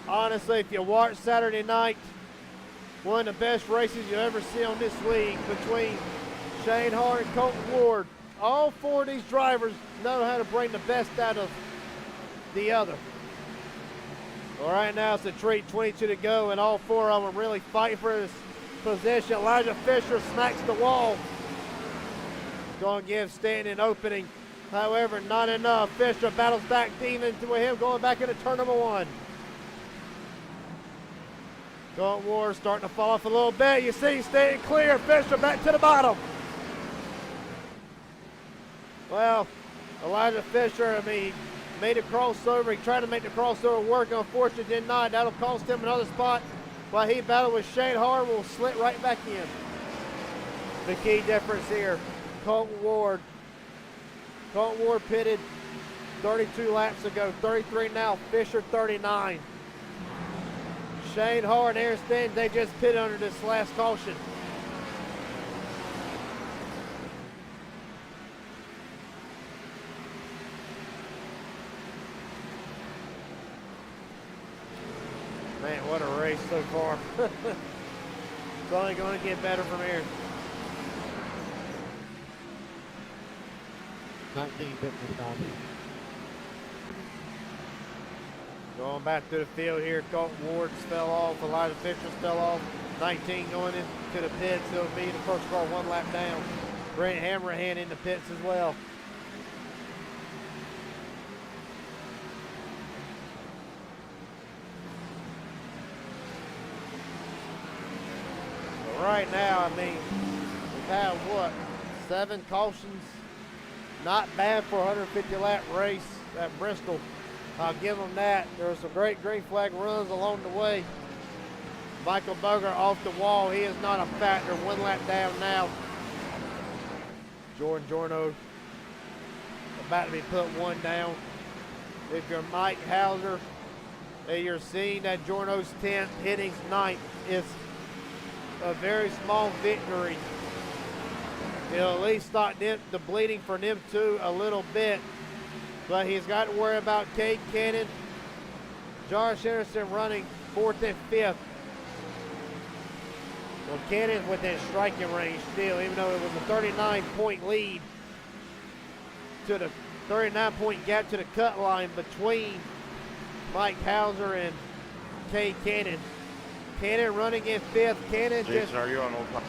honestly, if you watch Saturday night, one of the best races you'll ever see on this league between Shane Har and Colton Ward. All 4 of these drivers know how to bring the best out of the other. Well, right now it's a treat, 22 to go, and all 4 of them really fighting for this position. Elijah Fisher smacks the wall. Going to give Stanton an opening. However, not enough. Fisher battles back even to him going back into turn number 1. Colton Ward starting to fall off a little bit. You see Stanton clear. Fisher back to the bottom. Well, Elijah Fisher, made a crossover. He tried to make the crossover work. Unfortunately, did not. That'll cost him another spot. While he battled with Shane Har, will slip right back in. The key difference here, Colton Ward pitted 32 laps ago, 33 now, Fisher 39. Shane Har and Aaron Stanton, they just pitted under this last caution. Man, what a race so far. It's only going to get better from here. 19 bit nostalgia. Going back to the field here, Colton Ward fell off, Elijah Fisher fell off. 19 going into the pits. He'll be the first car 1 lap down. Brent Hammerhand in the pits as well. But right now, we've had what, 7 cautions? Not bad for a 150 lap race at Bristol. I'll give them that. There were some great green flag runs along the way. Michael Boger off the wall. He is not a factor. 1 lap down now. Jordan Jorno about to be put 1 down. If you're Mike Hauser, you're seeing that Jorno's 10th, Hitting's 9th. It's a very small victory. It'll at least stop the bleeding for them 2 a little bit. But he's got to worry about Cade Cannon, Josh Anderson running 4th and 5th. Well, Cannon's within striking range still, even though it was a 39-point lead to the 39-point gap to the cut line between Mike Hauser and Cade Cannon. Cannon running in 5th. Cannon Jason, just, are you on old time?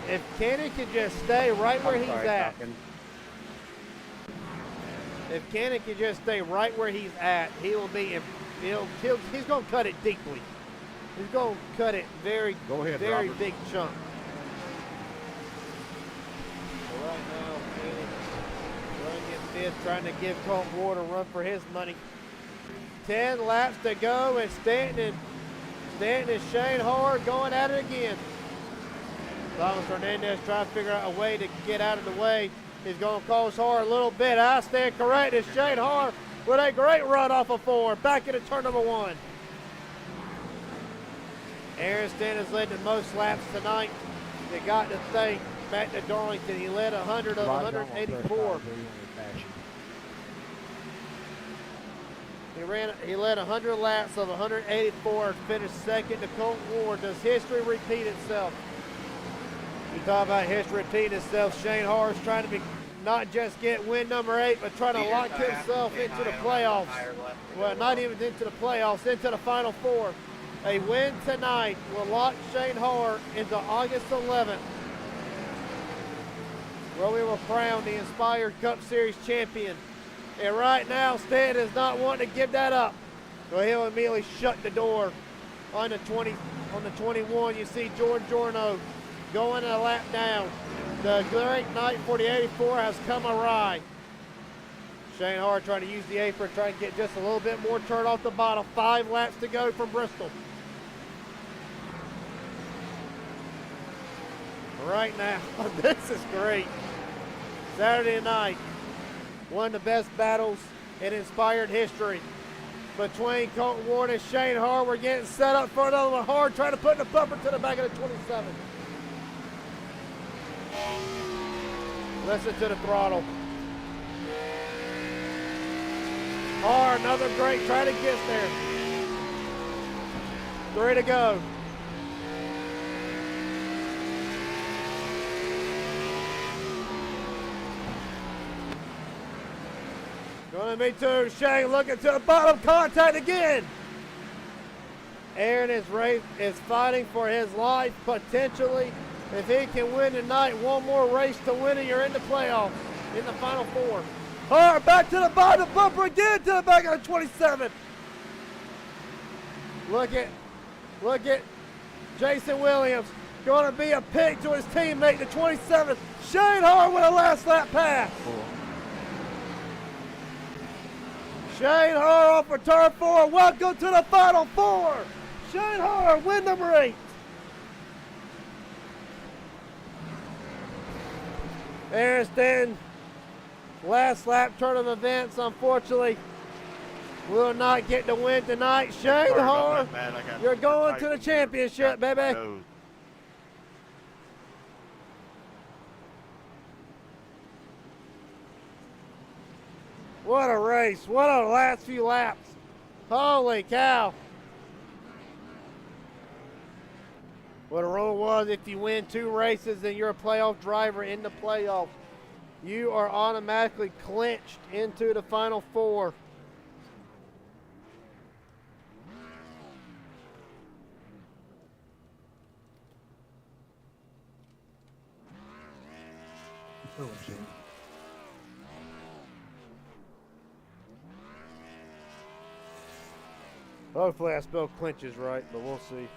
if Cannon can just stay right where he's at. If Cannon can just stay right where he's at, he will be. He's going to cut it deeply. He's going to cut it very big chunk. So right now, Cannon running in 5th, trying to give Colton Ward a run for his money. 10 laps to go, and Stanton and Shane Har going at it again. Thomas Hernandez trying to figure out a way to get out of the way. He's going to cause Har a little bit. I stand corrected. Shane Har with a great run off of 4. Back into turn number 1. Aaron Stanton has led the most laps tonight. You got to think back to Darlington. He led 100 of 184. He led 100 laps of 184 and finished second to Colton Ward. Does history repeat itself? You talk about history repeating itself. Shane Harris trying to be not just get win number 8, but trying to lock himself into the playoffs. Well, not even into the playoffs, into the Final Four. A win tonight will lock Shane Harris into August 11th, where we will crown the Inspired Cup Series champion. And right now, Stanton is not wanting to give that up. So he'll immediately shut the door on the 21. You see George Jorno going a lap down. The great night for the 84 has come awry. Shane Hart trying to use the apron, trying to get just a little bit more turn off the bottom. 5 laps to go from Bristol. Right now, this is great. Saturday night, one of the best battles in Inspired history between Colton Ward and Shane Hart. We're getting set up for another one. Hard trying to put the bumper to the back of the 27. Listen to the throttle. Hard, another great try to get there. 3 to go. Gonna be 2. Shane looking to the bottom, contact again. Aaron is fighting for his life, potentially. If he can win tonight, one more race to win it, you're in the playoffs, in the Final Four. Hard back to the bottom, bumper again to the back of the 27. Look at Jason Williams. Gonna be a pick to his teammate, the 27th. Shane Hart with a last lap pass. Shane Hart off for turn 4. Welcome to the Final Four. Shane Hart, win number 8. Aaron Stanton, last lap turn of events, unfortunately, will not get the win tonight. Shane Hart, you're going to the championship, baby. What a race. What a last few laps. Holy cow. What a rule was, if you win 2 races and you're a playoff driver in the playoffs, you are automatically clinched into the Final Four. Hopefully I spelled clinches right, but we'll see.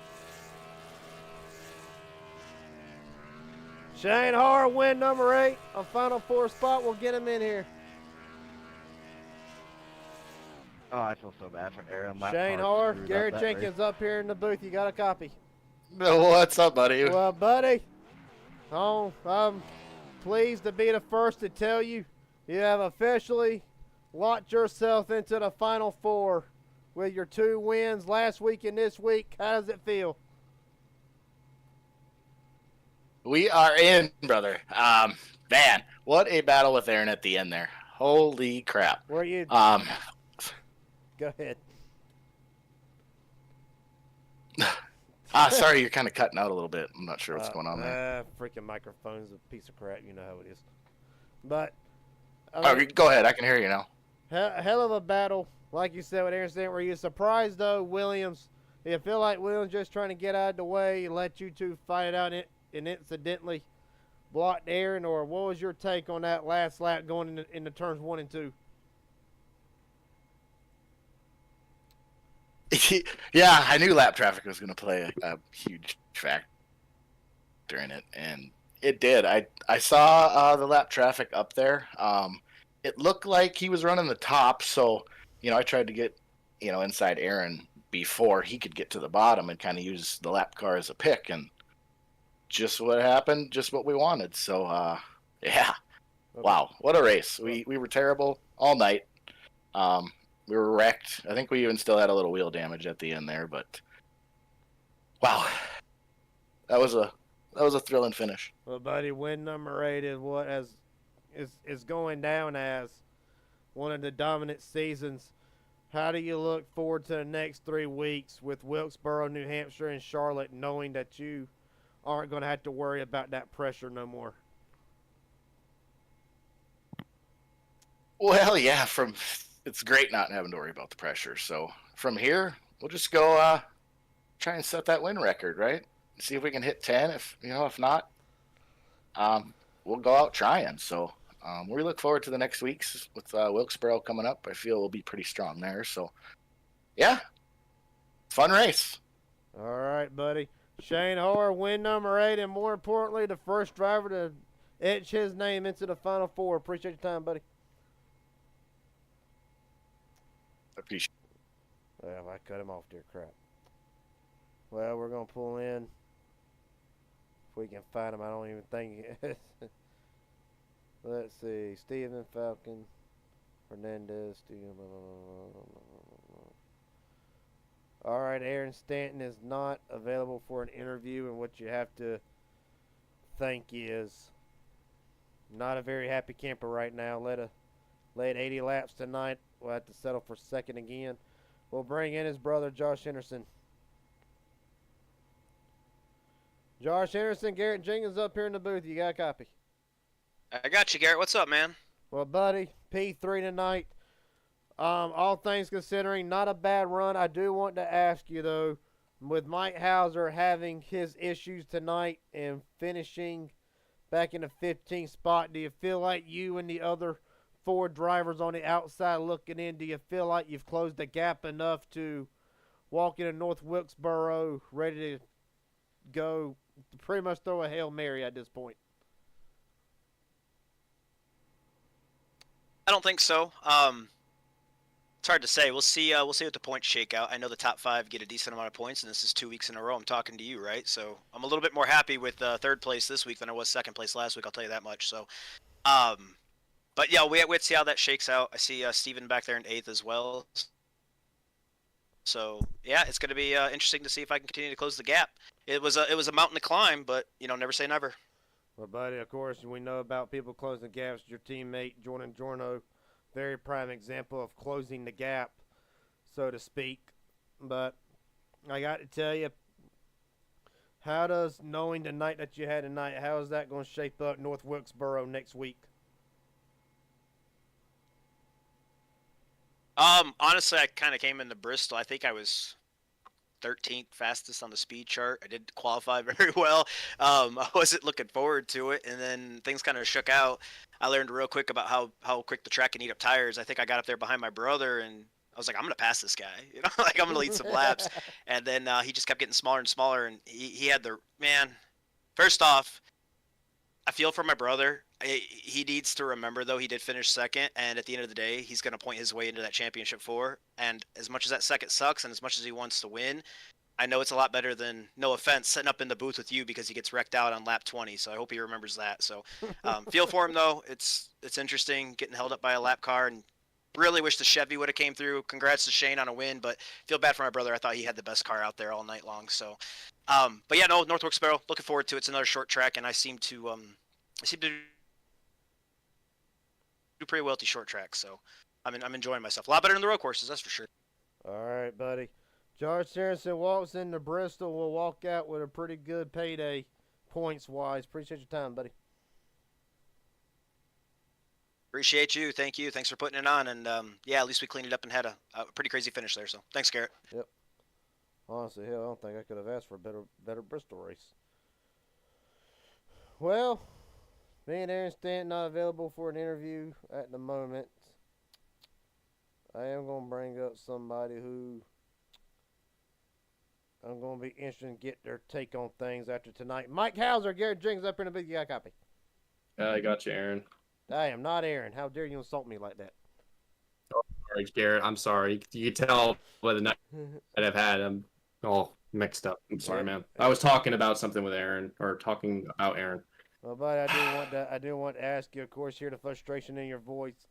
Shane Hart, win number 8. A Final Four spot. We'll get him in here. Oh, I feel so bad for Aaron. Shane Hart, Garrett Jenkins up here in the booth. You got a copy. What's up, buddy? Well, buddy, I'm pleased to be the first to tell you you have officially locked yourself into the Final Four with your 2 wins last week and this week. How does it feel? We are in, brother. Man, what a battle with Aaron at the end there. Holy crap. Where you? Go ahead. Sorry, you're kind of cutting out a little bit. I'm not sure what's going on there. Freaking microphone's a piece of crap. You know how it is. But Go ahead. I can hear you now. Hell of a battle, like you said with Aaron Stanton. Were you surprised though, Williams? You feel like Williams just trying to get out of the way and let you 2 fight it out and incidentally blocked Aaron, or what was your take on that last lap going into turns 1 and 2? Yeah, I knew lap traffic was going to play a huge factor in it, and it did. I saw the lap traffic up there. It looked like he was running the top, so I tried to get inside Aaron before he could get to the bottom and kind of use the lap car as a pick, and just what happened, just what we wanted. So yeah, okay. Wow, what a race. We were terrible all night. We were wrecked. I think we even still had a little wheel damage at the end there, but Wow, that was a thrilling finish. Well, buddy, win number 8 is what is going down as one of the dominant seasons. How do you look forward to the next 3 weeks with Wilkesboro, New Hampshire, and Charlotte, knowing that you aren't going to have to worry about that pressure no more? Well, yeah, it's great not having to worry about the pressure. So from here, we'll just go try and set that win record, right? See if we can hit 10. If not, we'll go out trying. So we look forward to the next weeks with Wilkesboro coming up. I feel we'll be pretty strong there. So yeah, fun race. All right, buddy. Shane Hoare, win number 8, and more importantly, the first driver to etch his name into the Final Four. Appreciate your time, buddy. Appreciate. Well, I cut him off there, crap. Well, we're going to pull in. If we can find him, I don't even think. Let's see. Steven Falcon, Hernandez, Steven. All right, Aaron Stanton is not available for an interview, and what you have to think is not a very happy camper right now. Led 80 laps tonight. We'll have to settle for second again. We'll bring in his brother, Josh Henderson. Josh Henderson, Garrett Jenkins up here in the booth. You got a copy? I got you, Garrett. What's up, man? Well, buddy, P3 tonight. All things considering, not a bad run. I do want to ask you, though, with Mike Hauser having his issues tonight and finishing back in the 15th spot, do you feel like you and the other 4 drivers on the outside looking in, do you feel like you've closed the gap enough to walk into North Wilkesboro ready to go, pretty much throw a Hail Mary at this point? I don't think so. It's hard to say. We'll see. We'll see what the points shake out. I know the top 5 get a decent amount of points, and this is 2 weeks in a row I'm talking to you, right? So I'm a little bit more happy with third place this week than I was second place last week. I'll tell you that much. So, but yeah, we'll see how that shakes out. I see Steven back there in 8th as well. So yeah, it's going to be interesting to see if I can continue to close the gap. It was a mountain to climb, but never say never. Well, buddy, of course, we know about people closing gaps. Your teammate, Jordan Jorno, very prime example of closing the gap, so to speak. But I got to tell you, how does knowing the night that you had tonight, how is that going to shape up North Wilkesboro next week? Honestly, I kind of came into Bristol. I think I was 13th fastest on the speed chart. I did qualify very well. I wasn't looking forward to it, and then things kind of shook out. I learned real quick about how quick the track can eat up tires. I think I got up there behind my brother, and I was like, I'm gonna pass this guy, like I'm gonna lead some laps. And then he just kept getting smaller and smaller, and he had the man. First off, I feel for my brother. He needs to remember, though, he did finish second, and at the end of the day, he's going to point his way into that championship 4. And as much as that second sucks and as much as he wants to win, I know it's a lot better than, no offense, sitting up in the booth with you because he gets wrecked out on lap 20. So I hope he remembers that. So feel for him, though. It's interesting getting held up by a lap car, and really wish the Chevy would have came through. Congrats to Shane on a win, but feel bad for my brother. I thought he had the best car out there all night long. So, but yeah, no, North Wilkesboro, looking forward to it. It's another short track, and I seem to do pretty well at these short tracks, so I'm enjoying myself. A lot better than the road courses, that's for sure. All right, buddy. George Harrison walks into Bristol. Will walk out with a pretty good payday, points-wise. Appreciate your time, buddy. Appreciate you. Thank you. Thanks for putting it on. And, yeah, at least we cleaned it up and had a pretty crazy finish there. So thanks, Garrett. Yep. Honestly, hell, I don't think I could have asked for a better Bristol race. Well, me and Aaron Stanton not available for an interview at the moment. I am going to bring up somebody who I'm going to be interested in get their take on things after tonight. Mike Hauser, Garrett Jenkins up here in the big guy copy. I got you, Aaron. I am not Aaron. How dare you insult me like that? Oh, sorry, Garrett. I'm sorry. You can tell by the night that I've had. I'm all mixed up. I'm sorry, man. I was talking about something with Aaron, or talking about Aaron. Well, but I do want to ask you, of course, hear the frustration in your voice.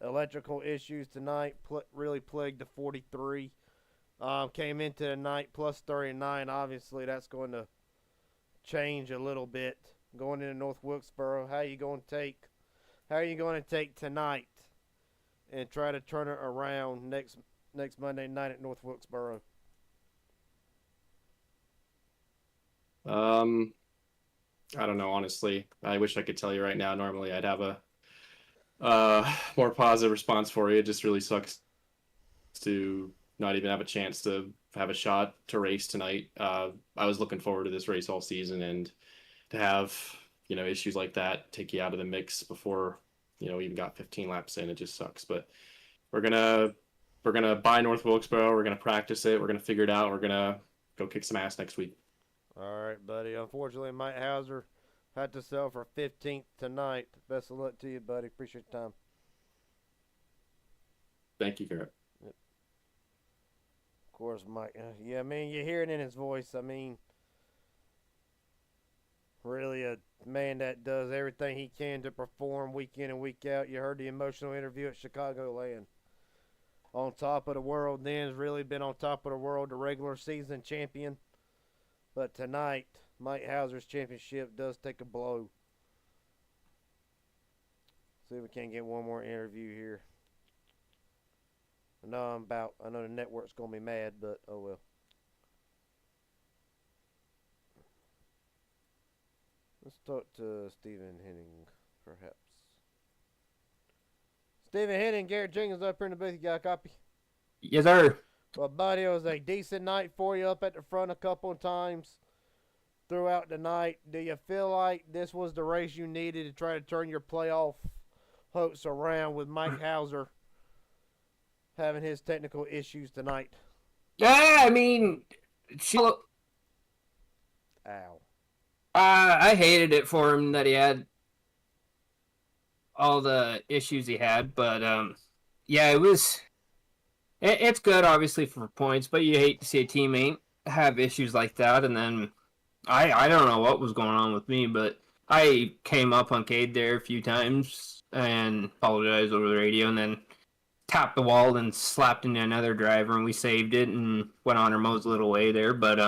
Electrical issues tonight really plagued the 43. Came into the night plus 39. Obviously, that's going to change a little bit going into North Wilkesboro. How are you going to take tonight and try to turn it around next Monday night at North Wilkesboro? I don't know, honestly. I wish I could tell you right now. Normally, I'd have a more positive response for you. It just really sucks to not even have a chance to have a shot to race tonight. I was looking forward to this race all season, and to have issues like that take you out of the mix before we even got 15 laps in, it just sucks. But we're gonna buy North Wilkesboro. We're gonna practice it. We're gonna figure it out. We're gonna go kick some ass next week. All right, buddy. Unfortunately, Mike Hauser had to sell for 15th tonight. Best of luck to you, buddy. Appreciate your time. Thank you, Garrett. Yep. Of course, Mike. Yeah, I mean, you hear it in his voice. I mean, really a man that does everything he can to perform week in and week out. You heard the emotional interview at Chicagoland. On top of the world, then has really been on top of the world, the regular season champion. But tonight, Mike Hauser's championship does take a blow. See if we can't get one more interview here. I know the network's going to be mad, but oh well. Let's talk to Stephen Henning, perhaps. Stephen Henning, Garrett Jenkins up here in the booth. You got a copy? Yes, sir. Well, buddy, it was a decent night for you up at the front a couple of times throughout the night. Do you feel like this was the race you needed to try to turn your playoff hopes around with Mike Hauser having his technical issues tonight? Yeah, I mean, Ow. I hated it for him that he had all the issues he had, but yeah, it's good obviously for points, but you hate to see a teammate have issues like that. And then I don't know what was going on with me, but I came up on Cade there a few times and apologized over the radio, and then tapped the wall and slapped into another driver, and we saved it and went on our Mo's little way there. But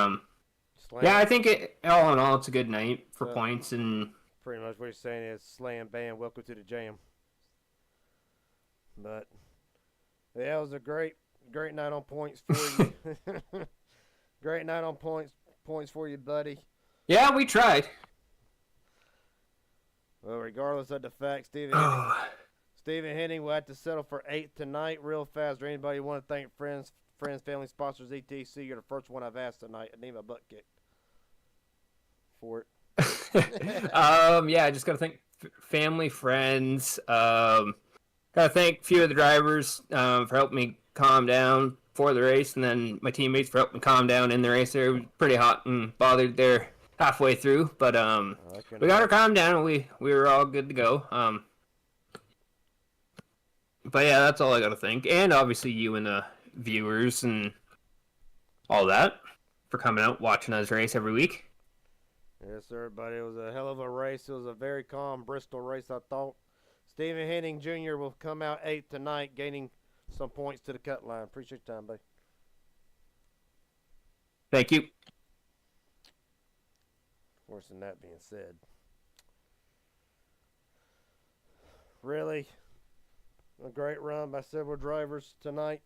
yeah, I think all in all, it's a good night for points. And pretty much what you're saying is slam bam, welcome to the jam. But yeah, it was a great night on points for you. Great night on points for you, buddy. Yeah, we tried. Well, regardless of the fact, Stephen Henning will have to settle for 8th tonight. Real fast, or anybody want to thank friends, family, sponsors, etc. You're the first one I've asked tonight. I need my butt kicked for it. Yeah, I just gotta thank family, friends. Gotta thank a few of the drivers for helping me calm down for the race, and then my teammates for helping me calm down in the race. There, it was pretty hot and bothered there halfway through, but we got her calmed down, and we were all good to go. But yeah, that's all I gotta thank, and obviously you and the viewers and all that for coming out watching us race every week. Yes, sir, buddy. It was a hell of a race. It was a very calm Bristol race, I thought. Stephen Henning Jr. will come out 8th tonight, gaining some points to the cut line. Appreciate your time, buddy. Thank you. Of course, and that being said, really a great run by several drivers tonight.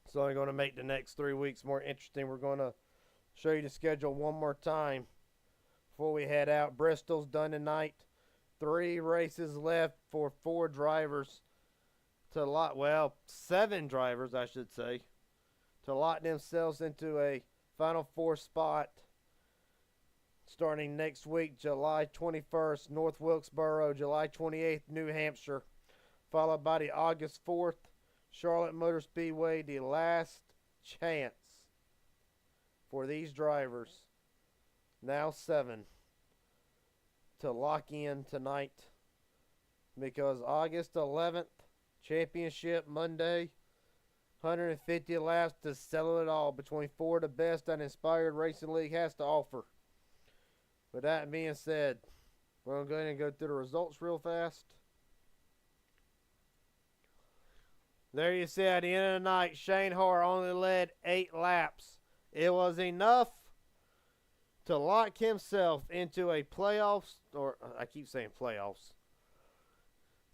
It's only going to make the next 3 weeks more interesting. We're going to show you the schedule one more time before we head out. Bristol's done tonight. 3 races left for 4 drivers to lock, 7 drivers, I should say, to lock themselves into a Final 4 spot starting next week, July 21st, North Wilkesboro, July 28th, New Hampshire, followed by the August 4th, Charlotte Motor Speedway. The last chance for these drivers, now 7, to lock in tonight, because August 11th, championship Monday, 150 laps to settle it all between 4 of the best that Inspired Racing League has to offer. With that being said, we're going to go ahead and go through the results real fast. There you see at the end of the night, Shane Har only led 8 laps. It was enough to lock himself into a playoffs, or I keep saying playoffs,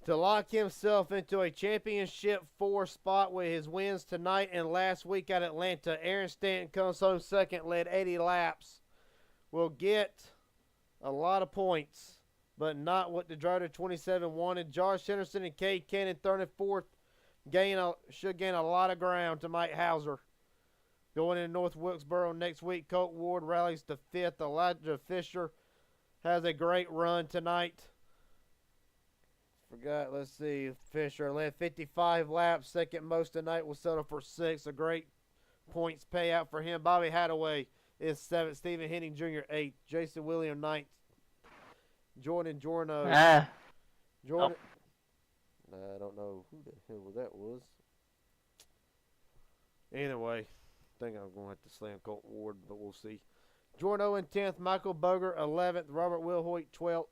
to lock himself into a championship 4 spot with his wins tonight and last week at Atlanta. Aaron Stanton comes home second, led 80 laps. Will get a lot of points, but not what the driver 27 wanted. Josh Henderson and Cade Cannon third and fourth should gain a lot of ground to Mike Hauser. Going into North Wilkesboro next week, Colt Ward rallies to fifth. Elijah Fisher has a great run tonight. Let's see, Fisher led 55 laps, second most tonight, will settle for 6. A great points payout for him. Bobby Hadaway is 7th, Stephen Henning Jr. 8th, Jason William 9th, Jordan Jorno. Jordan. I don't know who the hell that was. Anyway, I think I'm going to have to slam Colt Ward, but we'll see. Jorno in 10th, Michael Boger 11th, Robert Wilhoit 12th,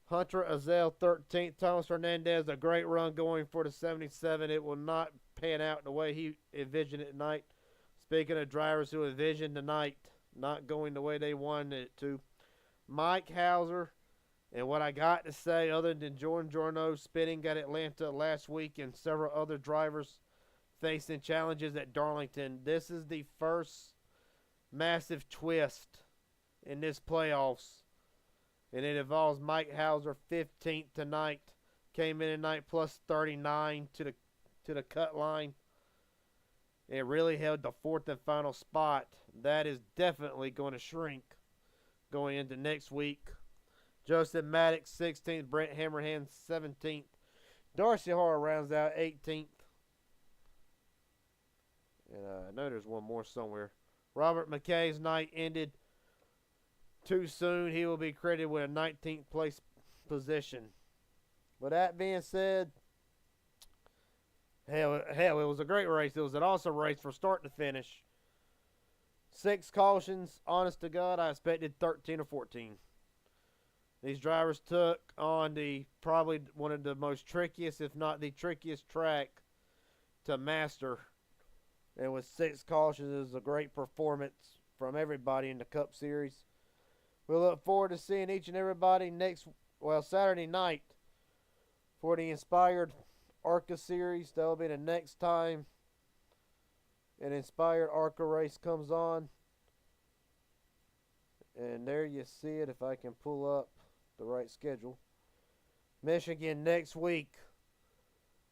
Hunter Azell 13th, Thomas Hernandez, a great run going for the 77. It will not pan out the way he envisioned it tonight. Speaking of drivers who envisioned tonight not going the way they wanted it to, Mike Hauser. And what I got to say, other than Jordan Jorno spinning at Atlanta last week and several other drivers facing challenges at Darlington, this is the first massive twist in this playoffs. And it involves Mike Hauser 15th tonight. Came in tonight plus 39 to the cut line. It really held the 4th and final spot. That is definitely going to shrink going into next week. Joseph Maddox 16th, Brent Hammerhand 17th. Darcy Harr rounds out 18th. And I know there's one more somewhere. Robert McKay's night ended too soon. He will be credited with a 19th place position. With that being said, hell, it was a great race. It was an awesome race from start to finish. 6 cautions. Honest to God, I expected 13 or 14. These drivers took on probably one of the most trickiest, if not the trickiest track to master. And with 6 cautions, it was a great performance from everybody in the Cup Series. We look forward to seeing each and everybody Saturday night for the Inspired ARCA Series. That will be the next time an Inspired ARCA race comes on. And there you see it, if I can pull up the right schedule. Michigan next week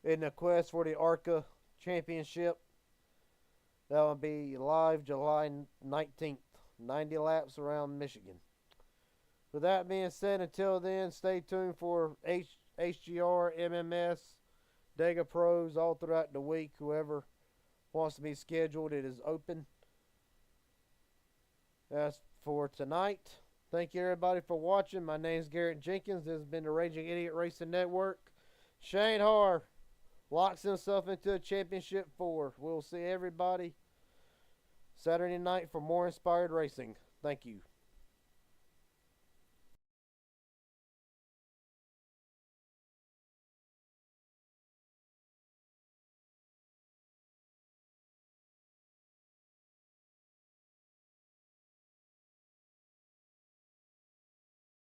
in the quest for the ARCA Championship. That will be live July 19th. 90 laps around Michigan. With that being said, until then, stay tuned for HGR, MMS, Dega Pros all throughout the week. Whoever wants to be scheduled, it is open. As for tonight, thank you everybody for watching. My name is Garrett Jenkins. This has been the Raging Idiot Racing Network. Shane Har locks himself into a championship 4. We'll see everybody Saturday night for more Inspired Racing. Thank you.